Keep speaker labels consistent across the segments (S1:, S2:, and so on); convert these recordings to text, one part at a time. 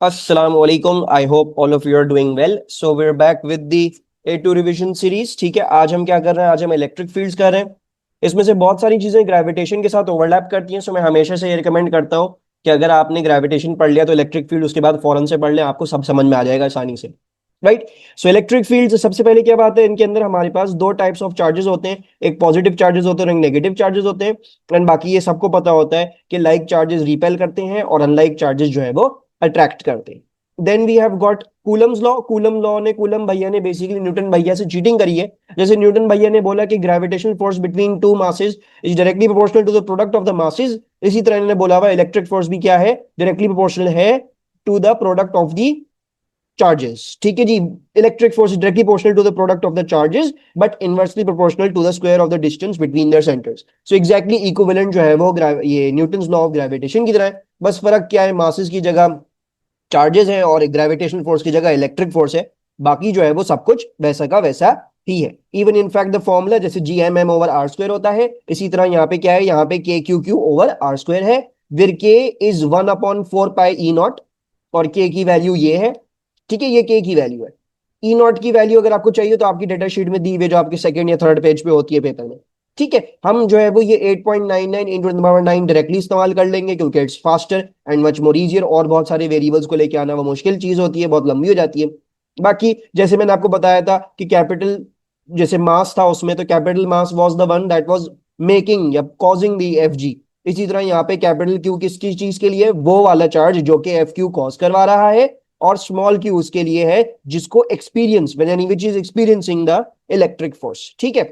S1: Assalamu alaikum. I hope all of you are doing well. So we're back with the A2 revision series. ठीक है, आज हम क्या कर रहे हैं? आज हम इलेक्ट्रिक फील्ड्स कर रहे हैं. इसमें से बहुत सारी चीजें ग्रेविटेशन के साथ ओवरलैप करती हैं. सो मैं हमेशा से ये रिकमेंड करता हूँ कि अगर आपने ग्रेविटेशन पढ़ लिया तो इलेक्ट्रिक फील्ड उसके बाद फौरन से पढ़ लें, आपको सब समझ में आ जाएगा आसानी से. राइट. सो इलेक्ट्रिक फील्ड सबसे पहले क्या बात है, इनके अंदर हमारे पास दो टाइप्स ऑफ चार्जेस होते हैं. एक पॉजिटिव चार्जेस होते हैं और एक नेगेटिव चार्जेस होते हैं. एंड बाकी ये सबको पता होता है कि लाइक चार्जेस रिपेल करते हैं और अनलाइक चार्जेस जो है वो अट्रैक्ट करते हैं. Then we have got Coulomb's law. Coulomb भैया ने बेसिकली न्यूटन भैया से चीटिंग करी है. जैसे न्यूटन भैया ने बोला कि gravitational force between two masses is directly proportional to the product of the masses, इसी तरह इन्होंने बोला हुआ इलेक्ट्रिक फोर्स भी क्या है, डायरेक्टली प्रोपोर्शनल है to the product of the charges. ठीक है जी. Electric force is directly proportional to the product of the charges but inversely proportional to the square of the distance between their centres. So exactly equivalent जो है वो ये Newton's law of gravitation की तरह है. बस फर्क क्या है, मासेस की जगह चार्जेस हैं और ग्रेविटेशनल फोर्स की जगह इलेक्ट्रिक फोर्स है. बाकी जो है वो सब कुछ वैसा का वैसा ही है. इवन इनफैक्ट द फॉर्मूला जैसे G M M over are square होता है, इसी तरह यहाँ पे क्या है, यहाँ पे K Q Q over are square है. फिर के इज 1/4 पाई ई नॉट और के की वैल्यू ये है. ठीक है, ये के की वैल्यू है. ई नॉट की वैल्यू अगर आपको चाहिए तो आपकी डेटा शीट में दी हुई जो आपके सेकंड या थर्ड पेज पे होती है पेपर में. ठीक है, हम जो है वो ये 8.99 इंटू द पावर 9 डायरेक्टली इस्तेमाल कर लेंगे क्योंकि it's faster and much more easier. और बहुत सारे वेरिएबल्स को लेके आना वो मुश्किल चीज होती है, बहुत लंबी हो जाती है. बाकी जैसे मैंने आपको बताया था कि कैपिटल जैसे मास था उसमें, तो capital mass was the one that was making या कॉजिंग द एफ जी. इसी तरह यहाँ पे कैपिटल क्यू किसकी चीज के लिए, वो वाला चार्ज जो कि एफ क्यू कॉज करवा रहा है, और स्मॉल क्यू उसके लिए है जिसको एक्सपीरियंस यानी which is experiencing the electric force. ठीक है.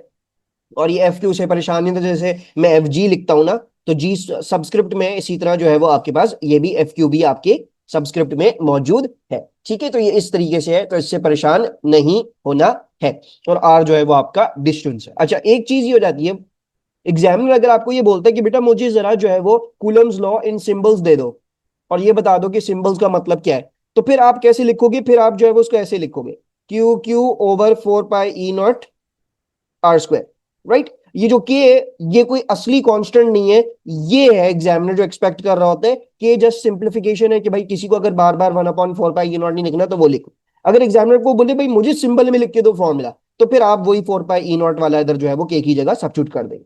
S1: और ये एफ क्यू से परेशान नहीं था, जैसे मैं एफ जी लिखता हूं ना तो जी सबस्क्रिप्ट में, इसी तरह जो है वो आपके पास ये भी एफ क्यू भी आपके सबस्क्रिप्ट में मौजूद है. ठीक है, तो ये इस तरीके से है, तो इससे परेशान नहीं होना है. और आर जो है वो आपका डिस्टेंस है. अच्छा, एक चीज ये हो जाती है, एग्जामिनर अगर आपको ये बोलता है कि बेटा मुझे जरा जो है वो कूलम्स लॉ इन सिंबल्स दे दो और ये बता दो कि सिंबल्स का मतलब क्या है, तो फिर आप कैसे लिखोगे? फिर आप जो है वो उसको ऐसे लिखोगे, q Q over 4 pi e naught r square. Right. ये जो के है ये कोई असली कांस्टेंट नहीं है, ये है एग्जामिनर जो एक्सपेक्ट कर रहा होता है कि जस्ट सिंप्लीफिकेशन है कि भाई किसी को अगर बार बार 1/4 पाई ई नॉट नहीं लिखना तो वो लिखो. अगर एग्जामिनर को बोले भाई मुझे सिंबल में लिख के दो फॉर्मूला, तो फिर आप वही 4 पाई ई नॉट वाला इधर जो है वो के की जगह सब्स्टिट्यूट कर देंगे.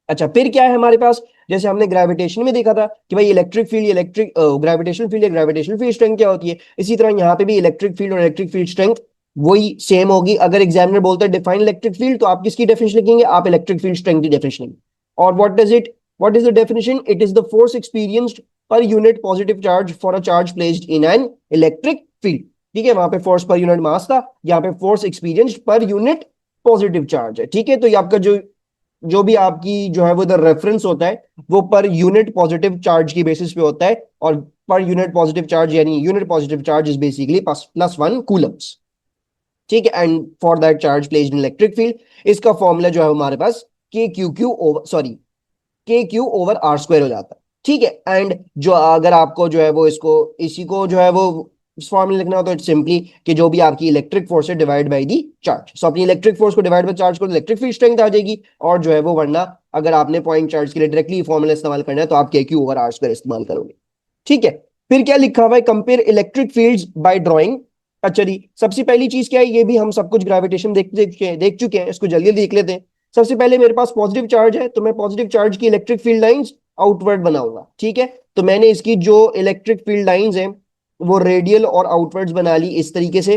S1: अच्छा, फिर क्या है हमारे पास, जैसे हमने ग्रेविटेशन में देखा था कि भाई electric field electric gravitational field या ग्रेविटेशनल फील्ड स्ट्रेंथ क्या होती है, इसी तरह यहाँ पे भी इलेक्ट्रिक फील्ड और इलेक्ट्रिक फील्ड स्ट्रेंथ वही सेम होगी. अगर एग्जामिनर बोलता है डिफाइन इलेक्ट्रिक फील्ड तो आप किसकी डेफिनेशन लिखेंगे? आप इलेक्ट्रिक फील्ड स्ट्रेंथ की डेफिनेशन लिखेंगे. और what is the definition? It is the force experienced पर unit positive charge for a charge placed in an electric field. ठीक है, वहां पे फोर्स पर यूनिट मास था, यहाँ पे फोर्स एक्सपीरियंस्ड पर यूनिट पॉजिटिव चार्ज है. ठीक है, तो ये आपका जो जो भी आपकी जो है वो इधर रेफरेंस होता है वो पर यूनिट पॉजिटिव चार्ज की बेसिस पे होता है. और पर यूनिट पॉजिटिव चार्ज यानी unit positive charge is basically +1 Coulomb's. ठीक है. And for that charge placed in electric field इसका फॉर्मूला जो है हमारे पास के क्यू क्यू ओवर के क्यू ओवर आर स्क्वायर हो जाता है. ठीक है. एंड जो अगर आपको जो है वो इसी को जो है वो इस फॉर्म में लिखना हो तो इट्स सिंपली कि जो भी आपकी इलेक्ट्रिक फोर्स है डिवाइड बाय दी चार्ज. सो अपनी इलेक्ट्रिक फोर्स को डिवाइड बाय चार्ज को इलेक्ट्रिक फील्ड स्ट्रेंथ आ जाएगी. और जो है वो वरना अगर आपने पॉइंट चार्ज के लिए डायरेक्टली फॉर्मूला इस्तेमाल करना है तो आप के क्यू ओवर आर स्क्वायर इस्तेमाल करोगे. ठीक है. फिर क्या लिखा हुआ है, compare electric fields by drawing. अच्छा जी, सबसे पहली चीज क्या है, ये भी हम सब कुछ ग्रेविटेशन देख चुके हैं, इसको जल्दी जल्दी देख लेते हैं. सबसे पहले मेरे पास पॉजिटिव चार्ज है तो मैं पॉजिटिव चार्ज की इलेक्ट्रिक फील्ड लाइंस आउटवर्ड बनाऊंगा. ठीक है, तो मैंने इसकी जो इलेक्ट्रिक फील्ड लाइंस हैं वो रेडियल और आउटवर्ड्स बना ली इस तरीके से.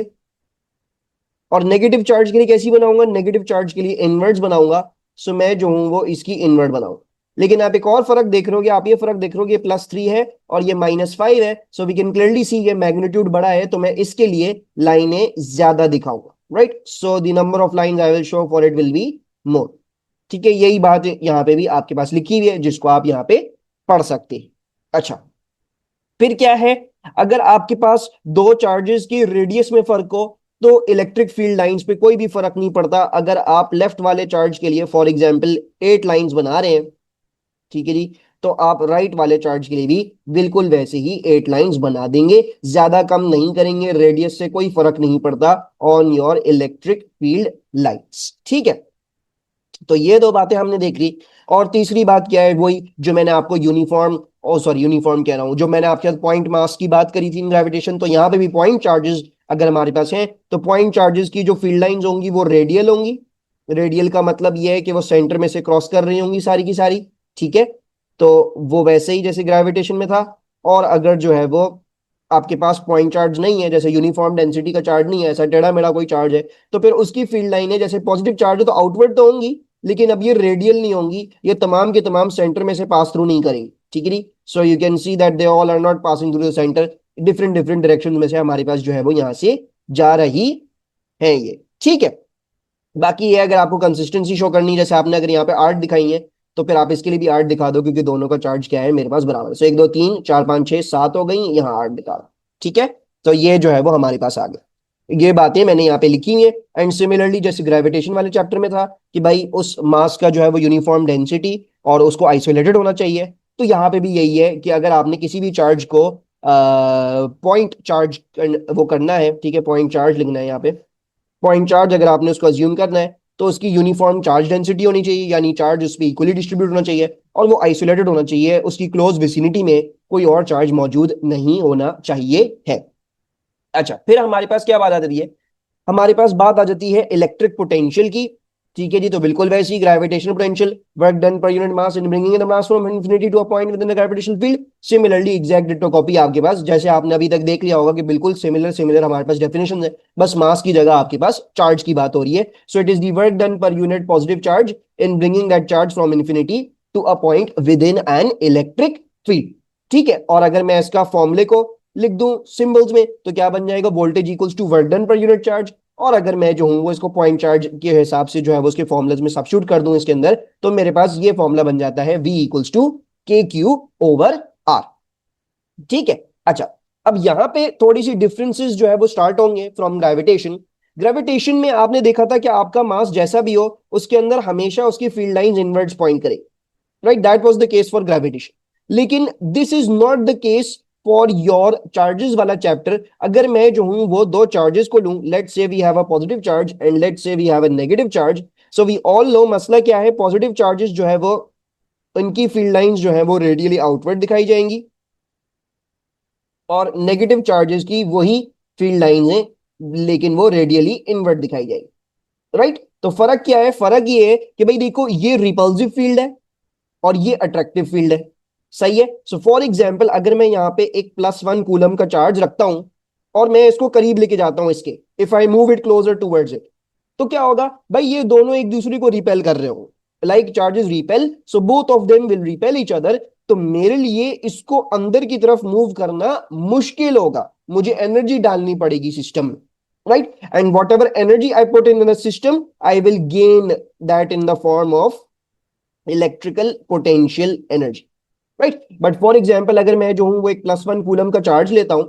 S1: और नेगेटिव चार्ज के लिए कैसी बनाऊंगा? नेगेटिव चार्ज के लिए इनवर्ड्स बनाऊंगा. सो मैं जो हूं वो इसकी इनवर्ड बनाऊंगा. लेकिन आप एक और फर्क देख रहे हो, आप ये फर्क देख रहे हो, +3 है और ये -5 है. So we can clearly see ये मैग्नीट्यूड बड़ा है तो मैं इसके लिए लाइनें ज्यादा दिखाऊंगा. Right. So the number of lines I will show for it will be more. ठीक है, यही बात यहाँ पे भी आपके पास लिखी हुई है जिसको आप यहाँ पे पढ़ सकते हैं. अच्छा, फिर क्या है, अगर आपके पास दो चार्जेस की रेडियस में फर्क हो तो इलेक्ट्रिक फील्ड लाइंस पे कोई भी फर्क नहीं पड़ता. अगर आप लेफ्ट वाले चार्ज के लिए फॉर एग्जांपल 8 लाइंस बना रहे हैं, ठीक है जी, तो आप राइट वाले चार्ज के लिए भी बिल्कुल वैसे ही 8 लाइंस बना देंगे, ज्यादा कम नहीं करेंगे. रेडियस से कोई फर्क नहीं पड़ता on your electric field lines. ठीक है, तो ये दो बातें हमने देख ली. और तीसरी बात क्या है, वही जो मैंने आपको यूनिफॉर्म ओ सॉरी यूनिफॉर्म कह रहा हूं, जो मैंने आपके साथ पॉइंट मास की बात करी थी इन ग्रेविटेशन, तो यहाँ पे भी पॉइंट चार्जेस अगर हमारे पास हैं तो पॉइंट चार्जेस की जो फील्ड लाइंस होंगी वो रेडियल होंगी। रेडियल का मतलब ये है कि वो सेंटर में से क्रॉस कर रही होंगी सारी की सारी, ठीक है। तो वो वैसे ही जैसे ग्रेविटेशन में था। और अगर जो है वो आपके पास पॉइंट चार्ज नहीं है, जैसे यूनिफॉर्म डेंसिटी का चार्ज नहीं है, ऐसा टेढ़ा मेढ़ा कोई चार्ज है, तो फिर उसकी फील्ड लाइन है जैसे पॉजिटिव चार्ज है तो आउटवर्ड तो होंगी, लेकिन अब ये रेडियल नहीं होंगी, ये तमाम के तमाम सेंटर में से पास थ्रू नहीं करेंगी, ठीक है नी। So you can see that they all are not passing through the centre, different different direction में से हमारे पास जो है वो यहाँ से जा रही है ये, ठीक है। बाकी ये अगर आपको कंसिस्टेंसी शो करनी है, जैसे आपने अगर यहाँ पे 8 दिखाई है तो फिर आप इसके लिए भी 8 दिखा दो, क्योंकि दोनों का चार्ज क्या है मेरे पास बराबर है। सो 1 2 3 4 5 6 7 हो गई, यहाँ 8 दिखा रहा, ठीक है। तो ये जो है वो हमारे पास आ गया, ये बातें मैंने यहाँ पे लिखी है। एंड सिमिलरली जैसे ग्रेविटेशन वाले चैप्टर में था कि भाई उस मास का जो है वो यूनिफॉर्म डेंसिटी और उसको आइसोलेटेड होना चाहिए, तो यहाँ पे भी यही है कि अगर आपने किसी भी चार्ज को पॉइंट चार्ज वो करना है, ठीक है, पॉइंट चार्ज लिखना है यहाँ पे, पॉइंट चार्ज अगर आपने उसको अज्यूम करना है तो उसकी यूनिफॉर्म चार्ज डेंसिटी होनी चाहिए, यानी चार्ज उस पर इक्वली डिस्ट्रीब्यूट होना चाहिए, और वो आइसोलेटेड होना चाहिए, उसकी क्लोज विसिनिटी में कोई और चार्ज मौजूद नहीं होना चाहिए है। अच्छा, फिर हमारे पास क्या बात आती है, हमारे पास बात आ जाती है इलेक्ट्रिक पोटेंशियल की, ठीक है जी। तो बिल्कुल वैसी gravitational potential, work done per unit mass in bringing the mass from infinity to a point within the gravitational field. Similarly exact ditto copy आपके पास, जैसे आपने अभी तक देख लिया होगा कि बिल्कुल सिमिलर सिमिलर हमारे पास डेफिनेशन है, बस मास की जगह आपके पास चार्ज की बात हो रही है। So it is the work done per unit positive charge in bringing that charge from infinity to a point within an electric field, ठीक है। और अगर मैं इसका फॉर्मूले को लिख दूं सिंबल्स में तो क्या बन जाएगा, voltage equals to work done per unit charge. और अगर मैं जो हूं वो इसको पॉइंट चार्ज के हिसाब से जो है वो उसके फॉर्मुलेज में सब्स्टिट्यूट कर दूं इसके अंदर, तो मेरे पास ये फॉर्मूला बन जाता है V equals to k q over are, ठीक है। अच्छा, अब यहां पे थोड़ी सी डिफरेंसेस जो है वो स्टार्ट होंगे फ्रॉम ग्रेविटेशन। ग्रेविटेशन में आपने देखा था कि आपका मास जैसा भी हो उसके अंदर हमेशा उसकी फील्ड लाइंस इनवर्ड्स पॉइंट करे, right, that was the case for gravitation. लेकिन this is not the case for your charges वाला चैप्टर। अगर मैं जो हूं वो दो चार्जेस को लूं, let's say we have a positive charge and let's say we have a negative charge. So we all know मसला क्या है, पॉजिटिव चार्जेस जो है वो उनकी फील्ड लाइंस जो है वो रेडियली आउटवर्ड दिखाई जाएंगी, और नेगेटिव चार्जेस की वही फील्ड लाइंस हैं लेकिन वो रेडियली इनवर्ड दिखाई जाएगी, राइट। तो फर्क क्या है, फर्क ये है कि भाई देखो ये रिपल्सिव फील्ड है और ये अट्रैक्टिव फील्ड है, सही है। सो फॉर एग्जाम्पल अगर मैं यहाँ पे एक +1 कूलम का चार्ज रखता हूं और मैं इसको करीब लेके जाता हूं इसके, if I move it closer towards it, तो क्या होगा भाई, ये दोनों एक दूसरे को रिपेल कर रहे हो, like charges repel, so both of them will repel each other. तो मेरे लिए इसको अंदर की तरफ मूव करना मुश्किल होगा, मुझे एनर्जी डालनी पड़ेगी सिस्टम में, right. And what ever energy I put in the system I will gain that in the form of electrical potential energy, right. But for example अगर मैं जो हूं वो एक +1 कूलम का चार्ज लेता हूं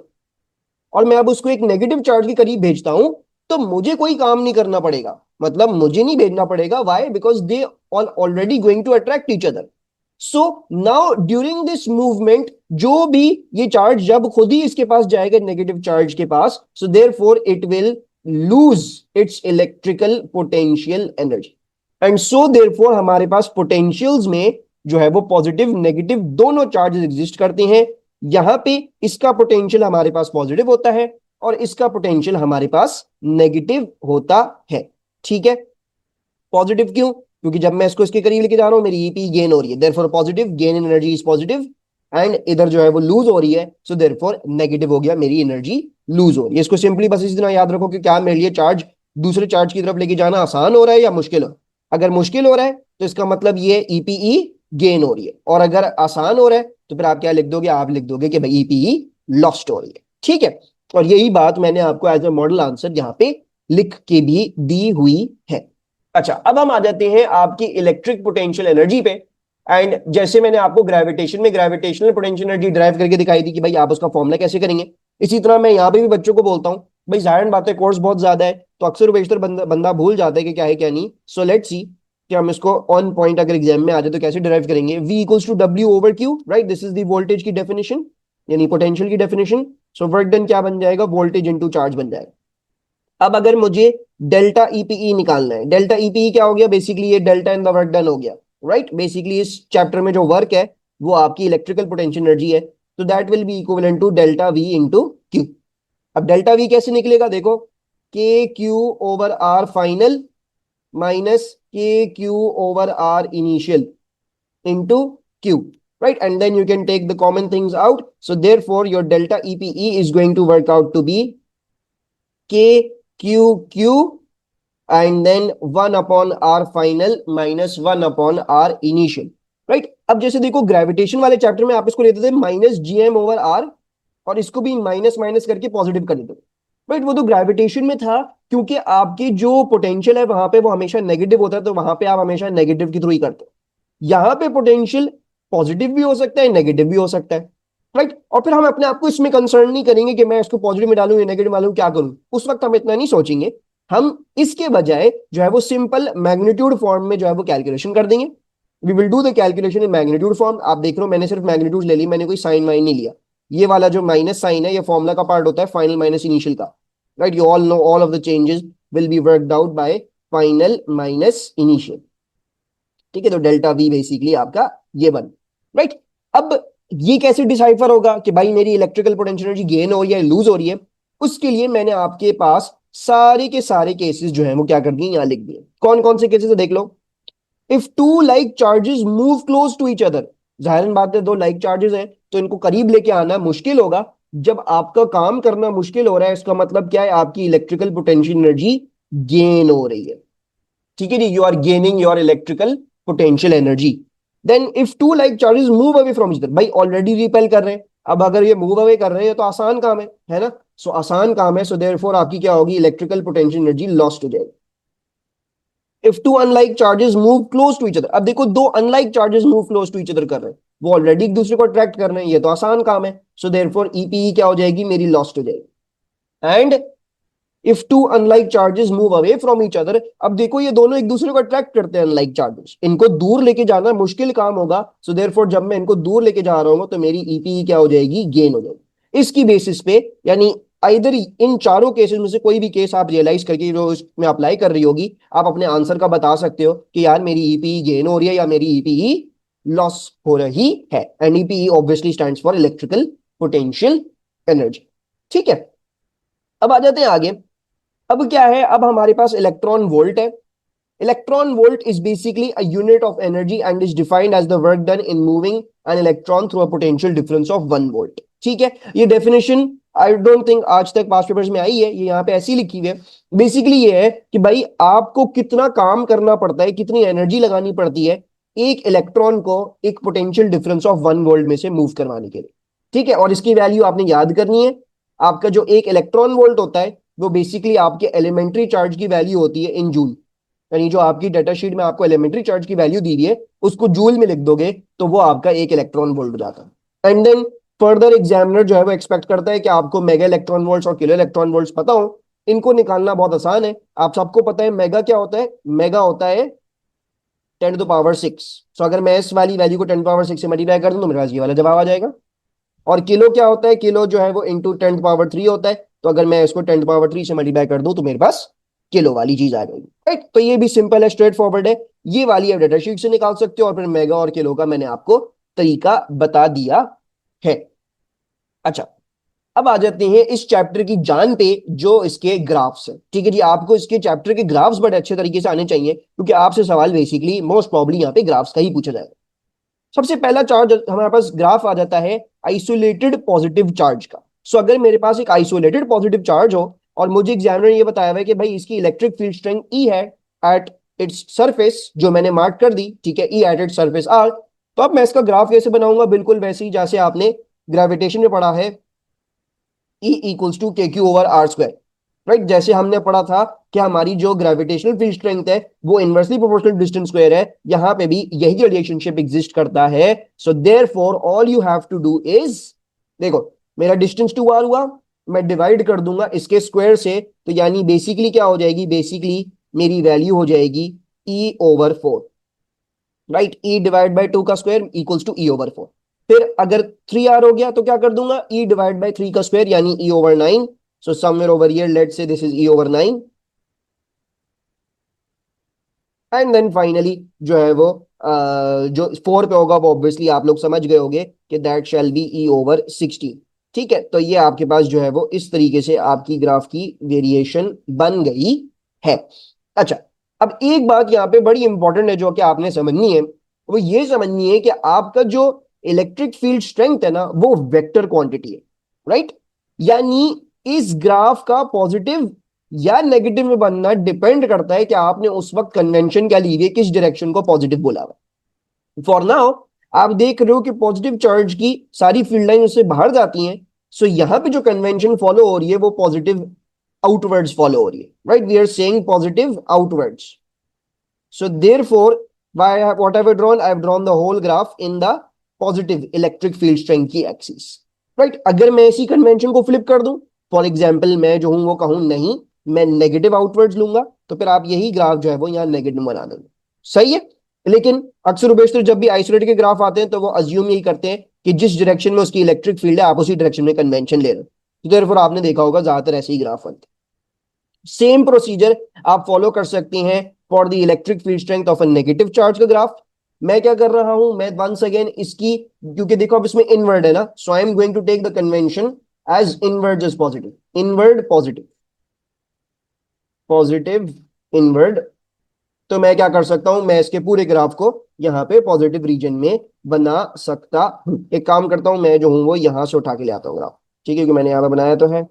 S1: और मैं अब उसको एक नेगेटिव चार्ज के करीब भेजता हूं, तो मुझे कोई काम नहीं करना पड़ेगा, मतलब मुझे नहीं भेजना पड़ेगा, why, because they all already going to attract each other. So now during this movement जो भी ये चार्ज जब खुद ही इसके पास जाएगा नेगेटिव चार्ज के पास, so therefore it will lose its electrical potential energy, and so therefore हमारे पास पोटेंशियल्स में जो है वो पॉजिटिव नेगेटिव दोनों चार्जेस एग्जिस्ट करते हैं। यहां पे इसका पोटेंशियल हमारे पास पॉजिटिव होता है और इसका पोटेंशियल हमारे पास नेगेटिव होता है, ठीक है। पॉजिटिव क्यों, क्योंकि जब मैं इसको इसके करीब लेके जा रहा हूं मेरी ईपी गेन हो रही है, therefore positive gain in energy is positive, and इधर जो है वो लूज हो रही है, सो देयरफॉर नेगेटिव हो गया, मेरी एनर्जी लूज हो रही है। इसको सिंपली बस इसी तरह याद रखो कि क्या मेरे लिए चार्ज दूसरे चार्ज की तरफ लेके जाना आसान हो रहा है या मुश्किल हो, अगर मुश्किल हो रहा है तो इसका मतलब ये ईपीई गेन हो रही है, और अगर आसान हो रहा है तो फिर आप क्या लिख दोगे, आप लिख दोगे कि भाई ईपीई लॉस्ट हो रही है, ठीक है। और यही बात मैंने आपको एज ए मॉडल आंसर यहाँ पे लिख के भी दी हुई है। अच्छा, अब हम आ जाते हैं आपकी इलेक्ट्रिक पोटेंशियल एनर्जी पे। एंड जैसे मैंने आपको ग्रेविटेशन में ग्रेविटेशनल पोटेंशियल एनर्जी ड्राइव करके दिखाई थी कि भाई आप उसका फॉर्मूला कैसे करेंगे, इसी तरह मैं यहाँ पे भी बच्चों को बोलता हूँ भाई जाहिर बात है कोर्स बहुत ज्यादा है तो अक्सर बेशतर बंदा भूल जाता है कि क्या है क्या नहीं। सो लेट्स सी कि हम इसको ऑन पॉइंट अगर एग्जाम में आ जाए तो कैसे डिराइव करेंगे। V equals to W over Q, right, this is the voltage की डेफिनेशन, यानी पोटेंशियल की डेफिनेशन। सो वर्क डन क्या बन जाएगा, वोल्टेज इनटू चार्ज बन जाएगा। अब अगर मुझे डेल्टा ईपीई निकालना है, डेल्टा ईपीई क्या हो गया, बेसिकली ये delta in the work done हो गया, राइट। बेसिकली इस चैप्टर में जो वर्क है वो आपकी इलेक्ट्रिकल पोटेंशियल एनर्जी है, तो that will be equivalent to delta V into Q. अब डेल्टा वी कैसे निकलेगा, देखो, k q over r final minus k q over r initial into Q, right? And then you can take the common things out. So therefore, your delta EPE is going to work out to be KQQ and then 1 upon R final minus 1 upon R initial, right? अब जैसे देखो gravitation वाले chapter में आप इसको लेते थे minus GM over R और इसको भी माइनस माइनस करके पॉजिटिव कर देते, राइट? वो तो ग्रेविटेशन में था, क्योंकि आपकी जो पोटेंशियल है वहां पे वो हमेशा नेगेटिव होता है, तो वहां पे आप हमेशा नेगेटिव के थ्रू ही करते हो। यहां पे पोटेंशियल पॉजिटिव भी हो सकता है, नेगेटिव भी हो सकता है, राइट? और फिर हम अपने आप को इसमें कंसर्न नहीं करेंगे कि मैं इसको पॉजिटिव में डालूं या नेगेटिव में डालूं, क्या करूं, उस वक्त हम इतना नहीं सोचेंगे। हम इसके बजाय जो है वो सिंपल मैग्नीट्यूड फॉर्म में जो है वो कैलकुलेशन कर देंगे। We will do the calculation in magnitude form. आप देख रहे हो मैंने सिर्फ मैग्नीट्यूड ले ली, मैंने कोई साइन वाइन नहीं लिया। ये वाला जो माइनस साइन है ये फॉर्मूला का पार्ट होता है फाइनल माइनस इनिशियल का, right? You all know all of the changes will be worked out by final minus initial, ठीक है? तो डेल्टा वी बेसिकली आपका ये बन, राइट? अब ये कैसे डिसाइफर होगा कि भाई मेरी इलेक्ट्रिकल पोटेंशियल एनर्जी गेन हो रही है लूज हो रही है? उसके लिए मैंने आपके पास सारे के सारे केसेस जो है वो क्या कर दिए, यहां लिख दिए। कौन कौन से केसेस है देख लो। If two like charges move close to each other, जाहिर बात है दो लाइक चार्जेस हैं तो इनको करीब लेके आना मुश्किल होगा। जब आपका काम करना मुश्किल हो रहा है इसका मतलब क्या है, आपकी इलेक्ट्रिकल पोटेंशियल एनर्जी गेन हो रही है, ठीक है जी? You are gaining your electrical potential energy. Then if two like charges move away from each other, भाई ऑलरेडी रिपेल कर रहे हैं, अब अगर ये मूव अवे कर रहे हैं तो आसान काम है ना? सो आसान काम है, सो देयरफॉर आपकी क्या होगी, इलेक्ट्रिकल पोटेंशियल एनर्जी लॉस्ट हो जाएगी। If two unlike charges move close to each other, अब देखो दो unlike charges move close to each other कर रहे हैं, वो ऑलरेडी एक दूसरे को अट्रैक्ट कर रहे हैं, ये तो आसान काम है। सो देयरफॉर ईपीई क्या हो जाएगी, मेरी लॉस्ट हो जाएगी। And if two unlike charges move away from each other, अब देखो ये दोनों एक दूसरे को अट्रैक्ट करते हैं अनलाइक चार्जेस, इनको दूर लेके जाना मुश्किल काम होगा। सो देयरफॉर जब मैं इनको दूर लेके जा रहा हूं तो मेरी ईपीई क्या हो जाएगी, गेन हो जाएगी। इसकी बेसिस पे यानी आइदर इन चारों केसेस में से कोई भी केस आप रियलाइज करके जो इसमें अप्लाई कर रही होगी, आप अपने आंसर का बता सकते हो कि यार मेरी ईपीई गेन हो रही है या मेरी ईपीई लॉस हो रही है। And EPE obviously stands for electrical potential energy, ठीक है? अब आ जाते हैं आगे। अब क्या है, अब हमारे पास इलेक्ट्रॉन वोल्ट है। Electron volt is basically a unit of energy and is defined as the work done in moving an electron through a potential difference of 1 volt, ठीक है? ये डेफिनेशन आई डोंट थिंक आज तक past papers में आई है, ये यहाँ पे ऐसी लिखी हुई है। बेसिकली ये है कि भाई आपको कितना काम करना पड़ता है, कितनी एनर्जी लगानी पड़ती है एक इलेक्ट्रॉन को एक पोटेंशियल डिफरेंस ऑफ 1 वोल्ट में से मूव करवाने के लिए, ठीक है? और इसकी वैल्यू आपने याद करनी है। आपका जो एक इलेक्ट्रॉन वोल्ट होता है वो बेसिकली आपके एलिमेंट्री चार्ज की वैल्यू होती है इन जूल, यानी जो आपकी डाटा शीट में आपको एलिमेंट्री चार्ज की वैल्यू दी हुई है उसको जूल में लिख दोगे तो वो आपका एक इलेक्ट्रॉन वोल्ट हो जाता है। एंड देन फर्दर एग्जामिनर जो है वो एक्सपेक्ट करता है कि आपको मेगा इलेक्ट्रॉन वोल्ट्स और किलो इलेक्ट्रॉन वोल्ट्स पता हो। इनको निकालना बहुत आसान है, आप सबको पता है मेगा क्या होता है, मेगा होता है 10⁻⁶। सो अगर मैं इस वाली वैल्यू को 10⁻⁶ से मल्टीप्लाई कर दूं तो मेरे पास ये वाला जवाब आ जाएगा। और किलो क्या होता है, किलो जो है वो इंटू 10⁻³ होता है, तो अगर मैं इसको 10⁻³ से मल्टीप्लाई कर दूं तो मेरे पास किलो वाली चीज आ गई, राइट? तो ये भी सिंपल है, स्ट्रेट फॉरवर्ड है। ये वाली आप डेटा शीट से निकाल सकते हो और फिर मेगा और किलो का मैंने आपको तरीका बता दिया है। अच्छा, अब आ जाते हैं इस चैप्टर की जान पे जो इसके ग्राफ्स है, ठीक है जी? आपको इसके चैप्टर के ग्राफ्स बड़े अच्छे तरीके से आने चाहिए क्योंकि आपसे सवाल बेसिकली मोस्ट प्रॉब्ली यहाँ पे ग्राफ्स का ही पूछा जाएगा। सबसे पहला चार्ज हमारे पास ग्राफ आ जाता है आइसोलेटेड पॉजिटिव चार्ज का। सो अगर मेरे पास एक आइसोलेटेड पॉजिटिव चार्ज हो और मुझे एग्जामिनर ये बताया हुआ है कि भाई इसकी इलेक्ट्रिक फील्ड स्ट्रेंथ ई है एट इट्स सरफेस, जो मैंने मार्क कर दी, ठीक है, ई एट इट्स सरफेस आर, तो अब मैं इसका ग्राफ कैसे बनाऊंगा, बिल्कुल वैसे ही जैसे आपने ग्रेविटेशन में पढ़ा है, E equals to k q over are square, right? जैसे हमने पढ़ा था कि हमारी जो ग्रेविटेशनल फील्ड स्ट्रेंथ है वो इनवर्सली प्रोपोर्शनल डिस्टेंस स्क्वायर है, यहां पे भी यही रिलेशनशिप एग्जिस्ट करता है। So therefore all you have to do is, देखो मेरा डिस्टेंस 2r हुआ, मैं डिवाइड कर दूंगा इसके स्क्वायर से, तो यानी बेसिकली क्या हो जाएगी, बेसिकली मेरी वैल्यू हो जाएगी e/4, right? e divide by 2 का स्क्वायर इक्वल्स टू e/4। फिर अगर 3r हो गया तो क्या कर दूंगा, e डिवाइड बाई 3 का स्क्वायर यानी e/9। So somewhere over here, let's say this is e/9. And then finally जो है वो जो 4 पे होगा वो ऑब्वियसली आप लोग समझ गए होंगे कि that shall be E over 16। ठीक है, तो ये आपके पास जो है वो इस तरीके से आपकी ग्राफ की वेरिएशन बन गई है। अच्छा, अब एक बात यहाँ पे बड़ी इंपॉर्टेंट है जो कि आपने समझनी है, वो ये समझनी है कि आपका जो इलेक्ट्रिक फील्ड स्ट्रेंथ है ना वो वेक्टर क्वांटिटी है, राइट। यानी इस ग्राफ का पॉजिटिव या नेगेटिव में बनना डिपेंड करता है कि आपने उस वक्त कन्वेंशन क्या ली है, किस डायरेक्शन को पॉजिटिव बोला हुआ। फॉर नाउ आप देख रहे हो कि पॉजिटिव चार्ज की सारी फील्ड लाइन उससे बाहर जाती हैं, सो यहां पे जो कन्वेंशन फॉलो हो रही है वो पॉजिटिव आउटवर्ड्स फॉलो हो रही है, right. We are saying positive outwards. So therefore, what I've drawn, I've drawn the whole graph in the positive electric field strength की एक्सिस, राइट। अगर मैं इसी कन्वेंशन को फ्लिप कर दूं, फॉर एग्जाम्पल मैं जो हूं वो कहूं नहीं, मैं नेगेटिव आउटवर्ड्स लूंगा, तो फिर आप यही ग्राफ जो है वो यहाँ नेगेटिव बना देंगे। सही है। लेकिन अक्सर उबेशतर जब भी आइसोलेट के ग्राफ आते हैं तो वो अज्यूम यही करते हैं कि जिस डायरेक्शन में उसकी इलेक्ट्रिक फील्ड है आप उसी डायरेक्शन में कन्वेंशन ले रहे हो, तो देयरफॉर आपने देखा होगा ज्यादातर ऐसे ही ग्राफ बनते हैं। सेम प्रोसीजर आप फॉलो कर सकती हैं for the electric field strength of a negative charge का ग्राफ। मैं क्या कर रहा हूं, मैं वंस अगेन इसकी, क्योंकि देखो अब इसमें इनवर्ड है ना, so I am going to take the convention as inward as positive, inward positive, positive inward. तो मैं क्या कर सकता हूं, मैं इसके पूरे ग्राफ को यहां पे पॉजिटिव रीजन में बना सकता हूं। एक काम करता हूं, मैं जो हूं वो यहां से उठा के ले आता हूं ग्राफ, ठीक है, क्योंकि मैंने यहां पे बनाया तो है।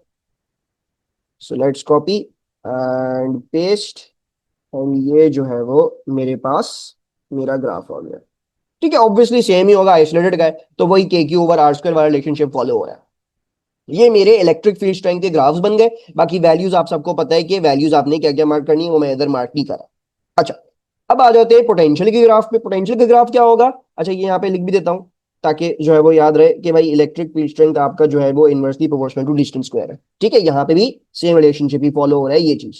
S1: So let's copy and paste, and ये जो है वो मेरे पास मेरा ग्राफ हो गया। ठीक है, ऑब्वियसली सेम ही होगा, आइसोलेटेड का है तो वही के क्यू ओवर आर स्क्वायर वाला रिलेशनशिप फॉलो हो रहा है। ये मेरे इलेक्ट्रिक फील्ड स्ट्रेंथ के ग्राफ्स बन गए। बाकी वैल्यूज आप सबको पता है कि वैल्यूज आपने क्या क्या मार्क करनी है, वो मैं इधर मार्क नहीं करा। अच्छा, अब आ जाते हैं पोटेंशियल के ग्राफ पे। पोटेंशियल का ग्राफ क्या होगा, अच्छा ये यहाँ पे लिख भी देता हूँ ताकि जो है वो याद रहे कि भाई इलेक्ट्रिक फील्ड स्ट्रेंथ आपका जो है वो inversely proportional to distance square है। ठीक है, यहाँ पे भी सेम रिलेशनशिप ही फॉलो हो रहा है ये चीज।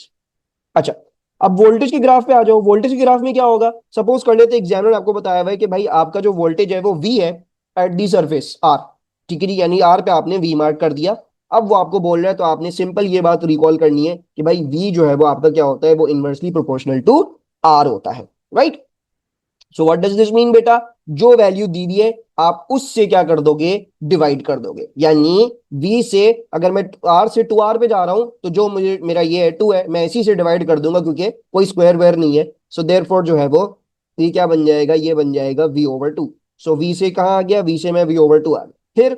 S1: अच्छा, अब वोल्टेज के ग्राफ पे आ जाओ। वोल्टेज के ग्राफ में क्या होगा, सपोज कर लेते एग्जामिनर ने आपको बताया हुआ है कि भाई आपका जो वोल्टेज है वो वी है एट दी सरफेस आर। ठीक है, यानी आर पे आपने वी मार्क कर दिया। अब वो आपको बोल रहा है तो आपने सिंपल ये बात रिकॉल करनी है कि भाई वी जो है वो आपका क्या होता है, वो इनवर्सली प्रोपोर्शनल टू आर होता है, right. So what does this mean बेटा, जो वैल्यू दी हुई है आप उससे क्या कर दोगे, डिवाइड कर दोगे। यानी v से, अगर मैं r से 2r पे जा रहा हूं तो जो मुझे मेरा ये है 2 है, मैं इसी से डिवाइड कर दूंगा क्योंकि कोई स्क्वायर वेयर नहीं है। सो देयरफॉर जो है वो ये क्या बन जाएगा, ये बन जाएगा v ओवर 2। सो v से कहाँ आ गया, v से मैं v ओवर 2 आ गया, फिर